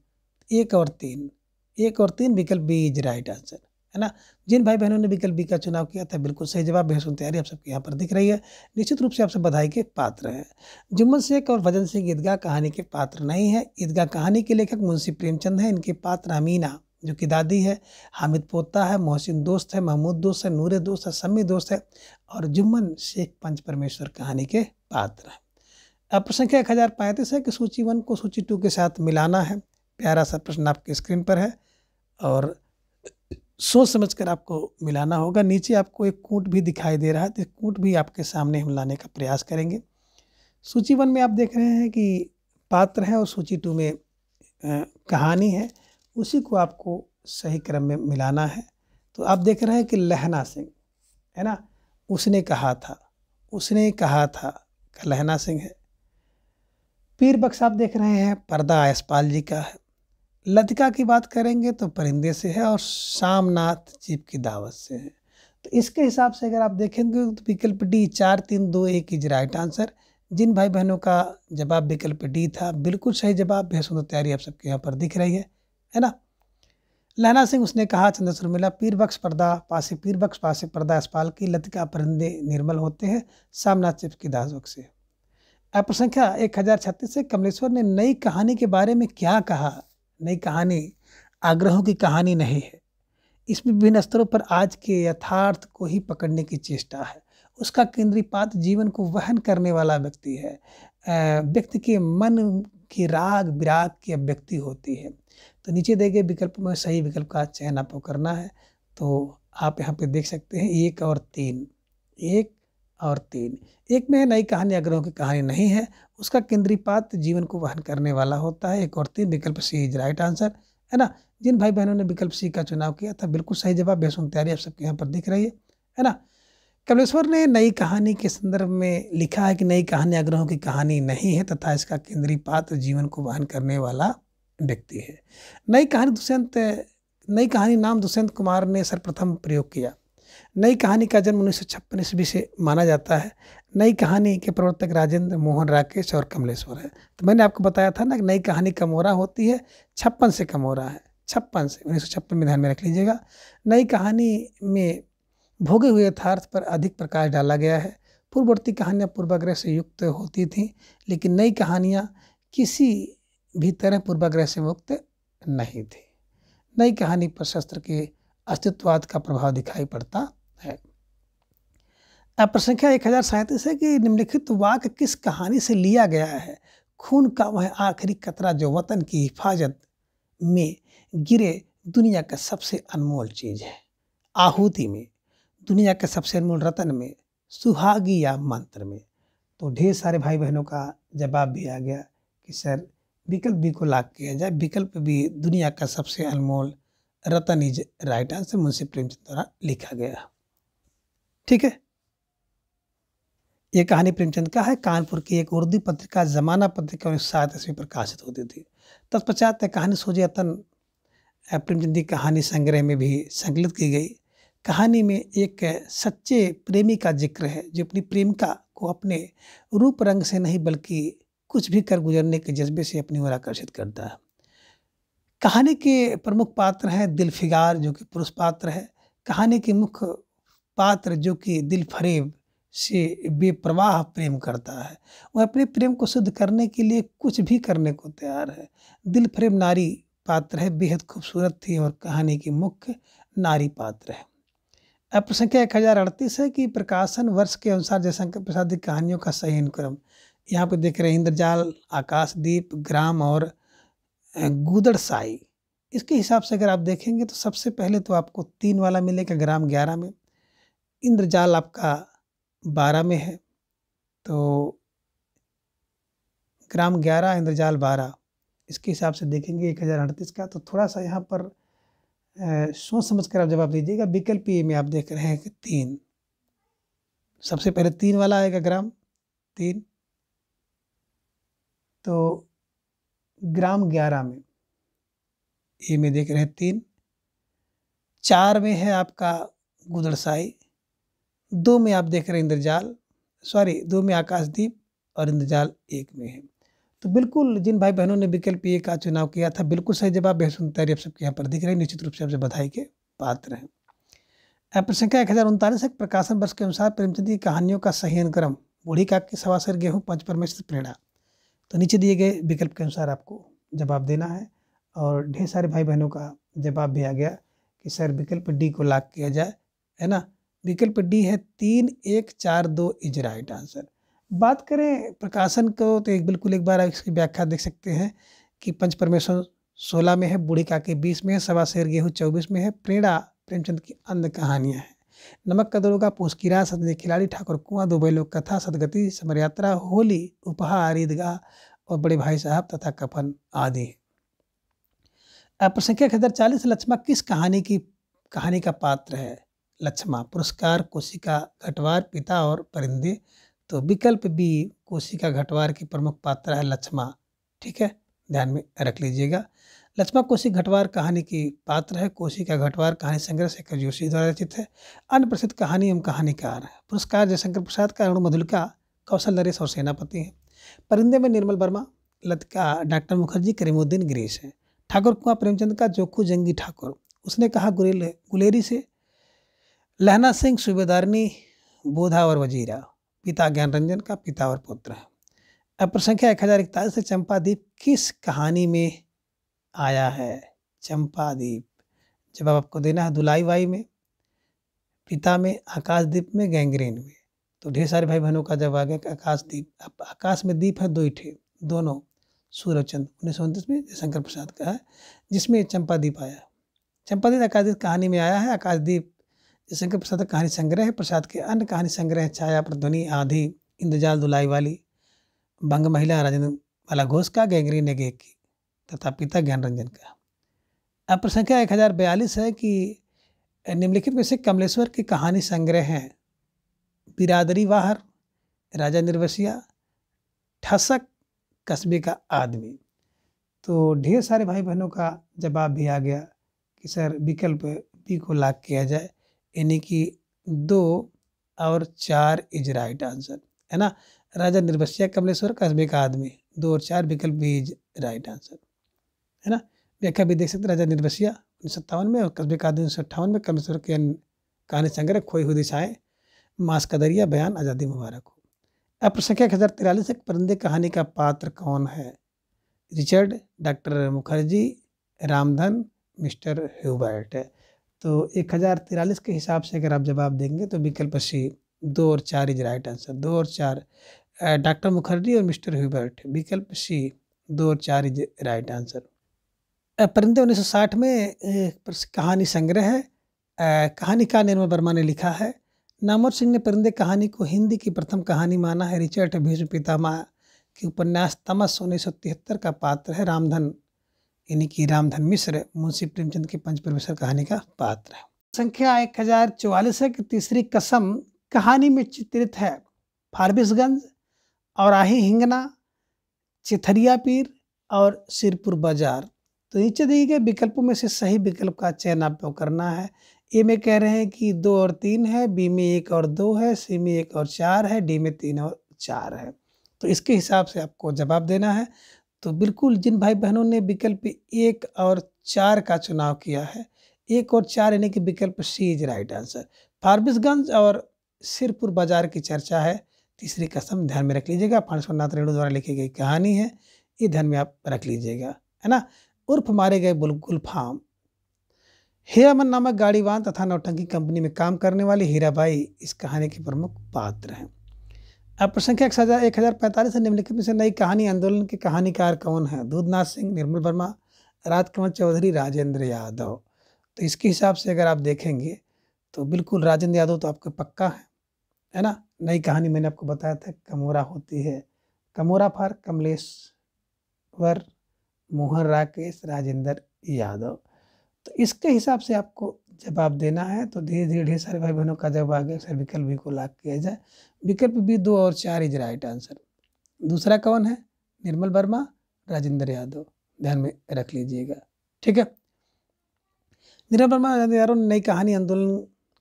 1 और 3 विकल्प बी इज राइट आंसर, है ना। जिन भाई बहनों ने विकल्प बी का चुनाव किया था बिल्कुल सही जवाब, बेहद तैयारी आप सबके यहाँ पर दिख रही है, निश्चित रूप से आपसे बधाई के पात्र है। जुम्मन शेख और भजन सिंह ईदगाह कहानी के पात्र नहीं है। ईदगाह कहानी के लेखक मुंशी प्रेमचंद हैं। इनके पात्र अमीना जो कि दादी है, हामिद पोता है, मोहसिन दोस्त है, महमूद दोस्त है, नूरे दोस्त है, सम्मी दोस्त है और जुम्मन शेख पंच परमेश्वर कहानी के पात्र हैं। अब प्रश्न संख्या 1035 है कि सूची 1 को सूची 2 के साथ मिलाना है। प्यारा सा प्रश्न आपके स्क्रीन पर है और सोच समझकर आपको मिलाना होगा। नीचे आपको एक कूट भी दिखाई दे रहा है, तो कूट भी आपके सामने हम लाने का प्रयास करेंगे। सूची 1 में आप देख रहे हैं कि पात्र है और सूची 2 में कहानी है, उसी को आपको सही क्रम में मिलाना है। तो आप देख रहे हैं कि लहना सिंह, है ना, उसने कहा था का लहना सिंह है। पीर बख्श आप देख रहे हैं पर्दा यशपाल जी का है। लतिका की बात करेंगे तो परिंदे से है, और सामनाथ जीप की दावत से है। तो इसके हिसाब से अगर आप देखेंगे तो विकल्प डी 4 3 2 1 इज राइट आंसर। जिन भाई बहनों का जवाब विकल्प डी था, बिल्कुल सही जवाब। बेहद सुंदर तैयारी आप सबके यहाँ पर दिख रही है ना। लहना सिंह उसने कहा, चंद्र मिला पीर बख्श पासे पर्दा अस्पाल की, लतिका परिंदे निर्मल होते हैं, सामनाथ चिप्स की दाजवक से। अब संख्या 1036 से कमलेश्वर ने नई कहानी के बारे में क्या कहा। नई कहानी आग्रहों की कहानी नहीं है, इसमें विभिन्न स्तरों पर आज के यथार्थ को ही पकड़ने की चेष्टा है। उसका केंद्रीय पात्र जीवन को वहन करने वाला व्यक्ति है। व्यक्ति के मन की राग विराग की अभिव्यक्ति होती है। तो नीचे दिए गए विकल्प में सही विकल्प का चयन आपको करना है। तो आप यहाँ पे देख सकते हैं 1 और 3, 1 और 3। एक में है नई कहानी आग्रहों की कहानी नहीं है, उसका केंद्रीय पात्र जीवन को वहन करने वाला होता है। 1 और 3 विकल्प सी इज राइट आंसर, है ना। जिन भाई बहनों ने विकल्प सी का चुनाव किया था, बिल्कुल सही जवाब। बेहद तैयारी आप सबके यहाँ पर दिख रही है ना। कमलेश्वर ने नई कहानी के संदर्भ में लिखा है कि नई कहानी आग्रहों की कहानी नहीं है तथा इसका केंद्रीय पात्र जीवन को वहन करने वाला व्यक्ति है। नई कहानी नाम दुष्यंत कुमार ने सर्वप्रथम प्रयोग किया। नई कहानी का जन्म 1956 ईस्वी से माना जाता है। नई कहानी के प्रवर्तक राजेंद्र मोहन राकेश और कमलेश्वर है। तो मैंने आपको बताया था ना कि नई कहानी कमोरा होती है, 56 से कमोरा है, 56 से 1956 में ध्यान में रख लीजिएगा। नई कहानी में भोगे हुए यथार्थ पर अधिक प्रकाश डाला गया है। पूर्ववर्ती कहानियाँ पूर्वाग्रह से युक्त होती थीं, लेकिन नई कहानियाँ किसी भी तरह पूर्वाग्रह से मुक्त नहीं थी। नई कहानी पर शस्त्र के अस्तित्ववाद का प्रभाव दिखाई पड़ता है। अब प्रसंख्या 1037 है कि निम्नलिखित वाक्य किस कहानी से लिया गया है। खून का वह आखिरी कतरा जो वतन की हिफाजत में गिरे दुनिया का सबसे अनमोल चीज है। आहुति में, दुनिया के सबसे अनमोल रतन में, सुहागी या मंत्र में। तो ढेर सारे भाई बहनों का जवाब भी आ गया कि सर विकल्प बी को लॉक किया जाए। विकल्प बी दुनिया का सबसे अनमोल रतन is right answer, Munshi Premchand द्वारा लिखा गया। ठीक है, यह कहानी प्रेमचंद का है। कानपुर की एक उर्दू पत्रिका जमाना पत्रिका 1907 ईस्वी प्रकाशित होती थी। तत्पश्चात कहानी सोजियतन प्रेमचंद की कहानी संग्रह में भी संकलित की गई। कहानी में एक सच्चे प्रेमी का जिक्र है जो अपनी प्रेमिका को अपने रूप रंग से नहीं बल्कि कुछ भी कर गुजरने के जज्बे से अपनी ओर आकर्षित करता है। कहानी के प्रमुख पात्र हैं दिलफिगार जो कि पुरुष पात्र है। कहानी के मुख्य पात्र जो कि दिल फरेब से बेप्रवाह प्रेम करता है, वह अपने प्रेम को सिद्ध करने के लिए कुछ भी करने को तैयार है। दिल फरेब नारी पात्र है, बेहद खूबसूरत थी और कहानी की मुख्य नारी पात्र है। अब प्रसंख्या 1038 है कि प्रकाशन वर्ष के अनुसार जयशंकर प्रसाद की कहानियों का सही अनुक्रम। यहाँ पे देख रहे हैं इंद्रजाल, आकाशदीप, ग्राम और गुदड़साई। इसके हिसाब से अगर आप देखेंगे तो सबसे पहले तो आपको 3 वाला मिलेगा, ग्राम 11 में, इंद्रजाल आपका 12 में है। तो ग्राम 11 इंद्रजाल 12, इसके हिसाब से देखेंगे 1038 का। तो थोड़ा सा यहाँ पर सोच समझ कर आप जवाब दीजिएगा। विकल्प ए में आप देख रहे हैं कि 3, सबसे पहले 3 वाला आएगा, ग्राम 3। तो ग्राम 11 में ए में देख रहे हैं 3। 4 में है आपका गुदड़साई। 2 में आप देख रहे हैं इंद्रजाल, 2 में आकाशदीप और इंद्रजाल 1 में है। तो बिल्कुल जिन भाई बहनों ने विकल्प ए का चुनाव किया था, बिल्कुल सही जवाब। बेहद तैयारी आप सबके यहाँ पर दिख रही है, निश्चित रूप से आपसे बधाई के पात्र हैं। प्रसंख्या 1039 प्रकाशन वर्ष के अनुसार प्रेमचंद की कहानियों का सही अनुक्रम। बूढ़ी काक के सवासर गेहूँ, पंच परमेश्वर प्रेरणा। तो नीचे दिए गए विकल्प के अनुसार आपको जवाब देना है। और ढेर सारे भाई बहनों का जवाब भी आ गया कि सर विकल्प डी को लॉक किया जाए, है ना। विकल्प डी है 3 1 4 2 इज राइट आंसर। बात करें प्रकाशन को तो बिल्कुल एक बार इसकी व्याख्या देख सकते हैं कि पंच परमेश्वर 16 में है, बूढ़ी काकी 20 में है, सवा शेर गेहूँ 24 में है, प्रेरणा प्रेमचंद की अंध कहानियाँ हैं, नमक का दरोगा, पूस की रात, सतने खिलाड़ी, ठाकुर कुआं, दो बैलों कथा, सदगति, समर यात्रा, होली, उपहार, ईदगाह और बड़े भाई साहब तथा कफन आदि। प्रसंख्या 1040 लक्ष्मा किस कहानी का पात्र है। लक्ष्मा पुरस्कार, कोशिका, घटवार, पिता और परिंदे। तो विकल्प बी कोशिका घटवार की प्रमुख पात्र है लक्ष्मा। ठीक है, ध्यान में रख लीजिएगा। लक्ष्मण कोशी घटवार कहानी की पात्र है। कोशी का घटवार कहानी संग्रह शेखर जोशी द्वारा रचित है। अन्य प्रसिद्ध कहानी एवं कहानीकार है। पुरस्कार जयशंकर प्रसाद का, अरुण मधुलिका, कौशल नरेश और सेनापति हैं। परिंदे में निर्मल वर्मा, लतिका डॉक्टर मुखर्जी, करीमुद्दीन गिरीश हैं। ठाकुर कुआं प्रेमचंद का जोखू जंगी ठाकुर, उसने कहा गुलेरी से। लहना सिंह सूबेदारनी, बोधा और वजीरा, पिता ज्ञान रंजन का पिता और पुत्र है। अब प्रसंख्या 1041 से चंपादीप किस कहानी में आया है? चंपादीप जवाब आपको देना है दुलाई बाई में, पिता में, आकाशदीप में, गैंग्रीन में। तो ढेर सारे भाई बहनों का जवाब आ गया कि आकाशदीप। अब आकाश में दीप है दो ही ठे, दोनों सूर्यचंद 1929 में जयशंकर प्रसाद का है, जिसमें चंपादीप आया। चंपादीप आकाशदीप कहानी में आया है। आकाशदीप जयशंकर प्रसाद का कहानी संग्रह है। प्रसाद के अन्य कहानी संग्रह छाया, प्रध्वनि, आधी, इंद्रजाल दुलाई वाली, बंग महिला राजेंद्र वाला घोष का, गैंग्रीन नेगे की तथा पिता ज्ञान रंजन का। अब प्रसंख्या 1042 है कि निम्नलिखित में से कमलेश्वर की कहानी संग्रह हैं। बिरादरी वाहर, राजा निर्वसिया, ठसक, कस्बे का आदमी। तो ढेर सारे भाई बहनों का जवाब भी आ गया कि सर विकल्प बी को लॉक किया जाए, यानी कि 2 और 4 इज राइट आंसर, है ना। राजा निर्वसिया, कमलेश्वर, कस्बे का आदमी, 2 और 4 विकल्प बी इज राइट आंसर, है ना। व्याख्या भी देख सकते, राजा निर्वसिया 1957 में और कस्बे का आदमी 1958 में। कमलेश्वर के कहानी संग्रह खोई हुई दिशाएं, मास कदरिया, बयान, आज़ादी मुबारक हो। अब प्रसंख्या 1043 एक परिंदे कहानी का पात्र कौन है? Richard, doctor Mukherjee, Ramdhan, mister Hubert है। तो 1043 के हिसाब से अगर आप जवाब देंगे तो विकल्प सी 2 और 4 इज राइट आंसर। 2 और 4 डॉक्टर मुखर्जी और मिस्टर ह्यूबर्ट, विकल्प सी 2 और 4 इज राइट आंसर। परिंदे 1960 में कहानी संग्रह है। कहानीकार निर्मल वर्मा ने लिखा है। नामवर सिंह ने परिंदे कहानी को हिंदी की प्रथम कहानी माना है। रिचर्ड भीष्म पितामह की उपन्यास तमस 1973 का पात्र है। रामधन यानी कि रामधन मिश्र मुंशी प्रेमचंद की पंचपरमेश्वर कहानी का पात्र है। संख्या 1044 है कि तीसरी कसम कहानी में चित्रित है। फारबिसगंज और आही हिंगना, चिथरिया पीर और सिरपुर बाजार। तो नीचे दिए गए विकल्पों में से सही विकल्प का चयन आपको करना है। ए में कह रहे हैं कि 2 और 3 है, बी में 1 और 2 है, सी में 1 और 4 है, डी में 3 और 4 है। तो इसके हिसाब से आपको जवाब देना है। तो बिल्कुल जिन भाई बहनों ने विकल्प 1 और 4 का चुनाव किया है, 1 और 4 यानी कि विकल्प सी इज राइट आंसर। फारबिसगंज और सिरपुर बाजार की चर्चा है। तीसरी कसम ध्यान में रख लीजिएगा, पांडुरंग रेणु द्वारा लिखी गई कहानी है, ये ध्यान में आप रख लीजिएगा, है ना। उर्फ मारे गए गुलफाम। हीरामन नामक गाड़ीवान तथा नौटंकी कंपनी में काम करने वाली हीराबाई इस कहानी के प्रमुख पात्र हैं। अब प्रसंख्या 1045 निम्नलिखित में से नई कहानी आंदोलन के कहानीकार कौन है? दूधनाथ सिंह, निर्मल वर्मा, राजकमल चौधरी, राजेंद्र यादव। तो इसके हिसाब से अगर आप देखेंगे तो बिल्कुल राजेंद्र यादव तो आपको पक्का है ना। नई कहानी मैंने आपको बताया था कमोरा होती है, कमोरा फॉर कमलेश्वर, मोहन राकेश, राजेंद्र यादव। तो इसके हिसाब से आपको जवाब देना है। तो धीरे धीरे ढेर सारे भाई बहनों का जवाब आ गया। सर विकल्प बी को लॉक किया जाए, विकल्प बी 2 और 4 इज राइट आंसर। दूसरा कौन है? निर्मल वर्मा, राजेंद्र यादव, ध्यान में रख लीजिएगा, ठीक है। निर्मल वर्मा, राजेंद्र यादव नई कहानी आंदोलन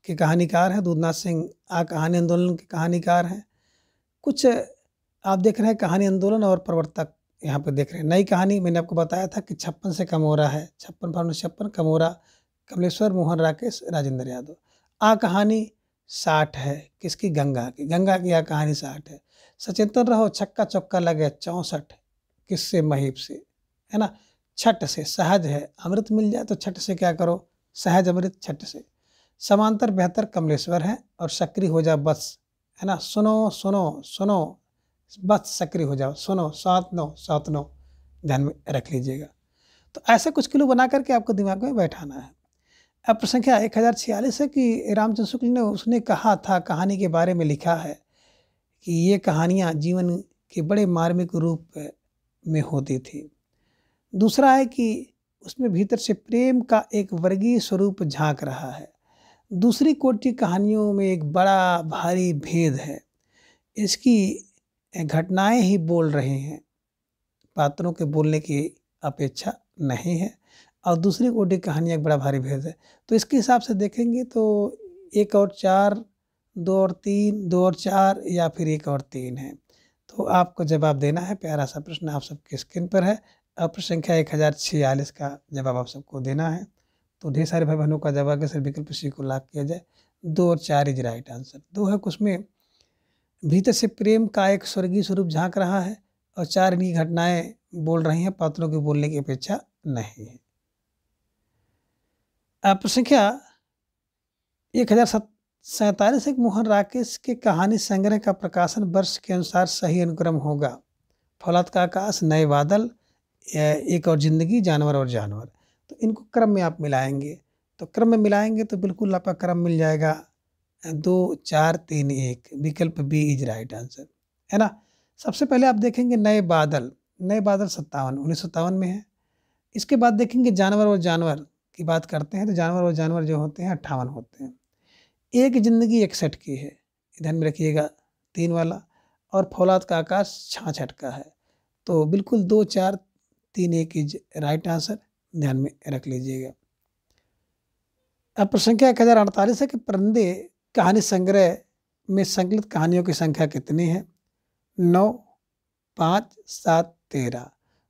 के कहानीकार हैं। दूधनाथ सिंह कहानी आंदोलन के कहानीकार हैं। कुछ आप देख रहे हैं कहानी आंदोलन और प्रवर्तक यहाँ पे देख रहे हैं। नई कहानी मैंने आपको बताया था कि 56 से कमोरा है, 56 कमोरा, कमलेश्वर, मोहन राकेश, राजेंद्र यादव। कहानी 60 है, किसकी? गंगा की। गंगा की कहानी 60 है। सचेतन रहो, छक्का चौका लगे 64, किससे? महीप से, है ना। छठ से सहज है, अमृत मिल जाए तो छठ से क्या करो? सहज अमृत छठ से। समांतर बेहतर कमलेश्वर है और सक्रिय हो जा बस, है ना। सुनो सुनो सुनो बस सक्रिय हो जाओ, सुनो 7-9 ध्यान में रख लीजिएगा। तो ऐसे कुछ क्लू बना करके आपको दिमाग में बैठाना है। अब प्रसंख्या 1046 है कि रामचंद्र शुक्ल ने उसने कहा था, कहानी के बारे में लिखा है कि ये कहानियाँ जीवन के बड़े मार्मिक रूप में होती थी। दूसरा है कि उसमें भीतर से प्रेम का एक वर्गीय स्वरूप झांक रहा है। दूसरी कोटि कहानियों में एक बड़ा भारी भेद है, इसकी घटनाएं ही बोल रहे हैं, पात्रों के बोलने की अपेक्षा नहीं है। और दूसरी कोटि की कहानियाँ एक बड़ा भारी भेद है। तो इसके हिसाब से देखेंगे तो 1 और 4, 2 और 3, 2 और 4 या फिर 1 और 3 है। तो आपको जवाब देना है, प्यारा सा प्रश्न आप सबकी स्क्रीन पर है। प्रश्न संख्या 1046 का जवाब आप सबको देना है। तो ढेर सारे भाई बहनों का जवाब है सर विकल्प सी को लॉक किया जाए। 2 और 4 इज राइट आंसर। 2 है उसमें भीतर से प्रेम का एक स्वर्गीय स्वरूप झांक रहा है और 4 इनकी घटनाएं बोल रही हैं, पात्रों के बोलने की अपेक्षा नहीं है। प्रश्न संख्या 1047 एक मोहन राकेश के कहानी संग्रह का प्रकाशन वर्ष के अनुसार सही अनुक्रम होगा। फौलाद का आकाश, नए बादल, एक और जिंदगी, जानवर और जानवर। तो इनको क्रम में आप मिलाएंगे, तो क्रम में मिलाएंगे तो बिल्कुल आपका क्रम मिल जाएगा 2 4 3 1। विकल्प बी इज राइट आंसर, है ना। सबसे पहले आप देखेंगे नए बादल। नए बादल 1957 में है। इसके बाद देखेंगे जानवर और जानवर की बात करते हैं, तो जानवर और जानवर जो होते हैं 58 होते हैं। एक जिंदगी 61 की है, ध्यान में रखिएगा 3 वाला। और फौलाद का आकाश 66 का है। तो बिल्कुल 2 4 3 1 इज राइट आंसर, ध्यान में रख लीजिएगा। अब प्रश्न संख्या 1048 है कि परिंदे कहानी संग्रह में संकलित कहानियों की संख्या कितनी है? 9, 5, 7, 13।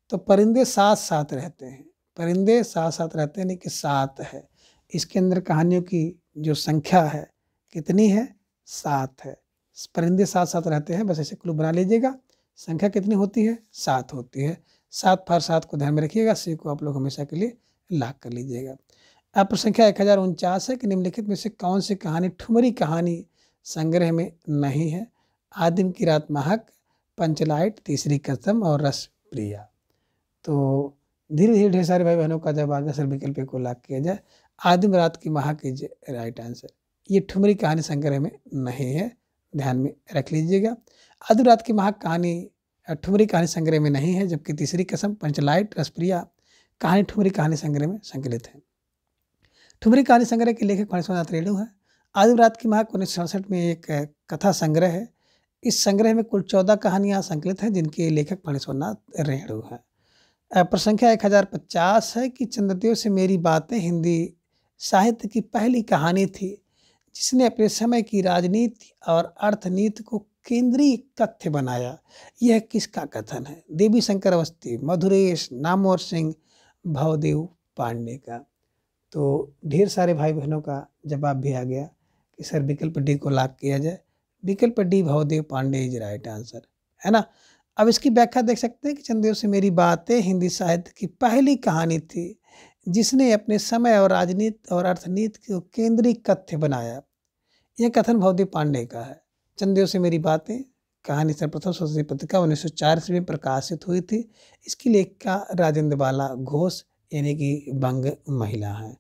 तो परिंदे साथ साथ रहते हैं, परिंदे साथ साथ रहते हैं, नहीं कि 7 है। इसके अंदर कहानियों की जो संख्या है कितनी है? 7 है। परिंदे साथ साथ रहते हैं, बस ऐसे क्लू बना लीजिएगा। संख्या कितनी होती है? 7 होती है। 7 पर 7 को ध्यान में रखिएगा, सी को आप लोग हमेशा के लिए लॉक कर लीजिएगा। अब प्रश्न संख्या 1049 है कि निम्नलिखित में से कौन सी कहानी ठुमरी कहानी संग्रह में नहीं है? आदिम की रात, महक, पंचलाइट, तीसरी कसम और रस प्रिया। तो धीरे धीरे ढेर सारे भाई बहनों का जब आगे सर विकल्प को लॉक किया जाए, आदिम रात की महक इज राइट आंसर। ये ठुमरी कहानी संग्रह में नहीं है, ध्यान में रख लीजिएगा। आदिम रात की महक कहानी ठुमरी कहानी संग्रह में नहीं है, जबकि तीसरी कसम, पंचलाइट, रसप्रिया कहानी ठुमरी कहानी संग्रह में संकलित है। ठुमरी कहानी संग्रह के लेखक फणीश्वरनाथ रेणु है। आदिम रात की महक 1967 में एक कथा संग्रह है। इस संग्रह में कुल 14 कहानियां संकलित हैं, जिनके लेखक फणीश्वरनाथ रेणु हैं। प्रश्न संख्या 1050 है कि चंद्रदेव से मेरी बातें हिंदी साहित्य की पहली कहानी थी जिसने अपने समय की राजनीति और अर्थनीति को केंद्रीय तथ्य बनाया। यह किसका कथन है? देवी शंकर अवस्थी, मधुरेश, नामवर सिंह, भवदेव पांडे का। तो ढेर सारे भाई बहनों का जवाब भी आ गया कि सर विकल्प डी को लॉक किया जाए। विकल्प D Bhavdev Pandey is right answer, है ना। अब इसकी व्याख्या देख सकते हैं कि चंद्रदेव से मेरी बातें हिंदी साहित्य की पहली कहानी थी जिसने अपने समय और राजनीति और अर्थनीति को केंद्रीय तथ्य बनाया। यह कथन भवदेव पांडे का है। चंद्रदेव से मेरी बातें कहानी सर्वप्रथम स्वतंत्र पत्रिका 1904 में प्रकाशित हुई थी। इसकी लेखिका राजेंद्र बाला घोष यानी कि बंग महिला हैं।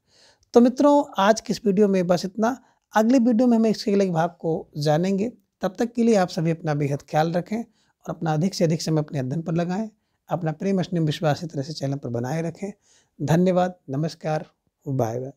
तो मित्रों, आज की इस वीडियो में बस इतना। अगले वीडियो में हम इसके अगले भाग को जानेंगे। तब तक के लिए आप सभी अपना बेहद ख्याल रखें और अपना अधिक से अधिक समय अपने अध्ययन पर लगाएं। अपना प्रेम स्नेह विश्वास इस तरह से चैनल पर बनाए रखें। धन्यवाद, नमस्कार, बाय बाय।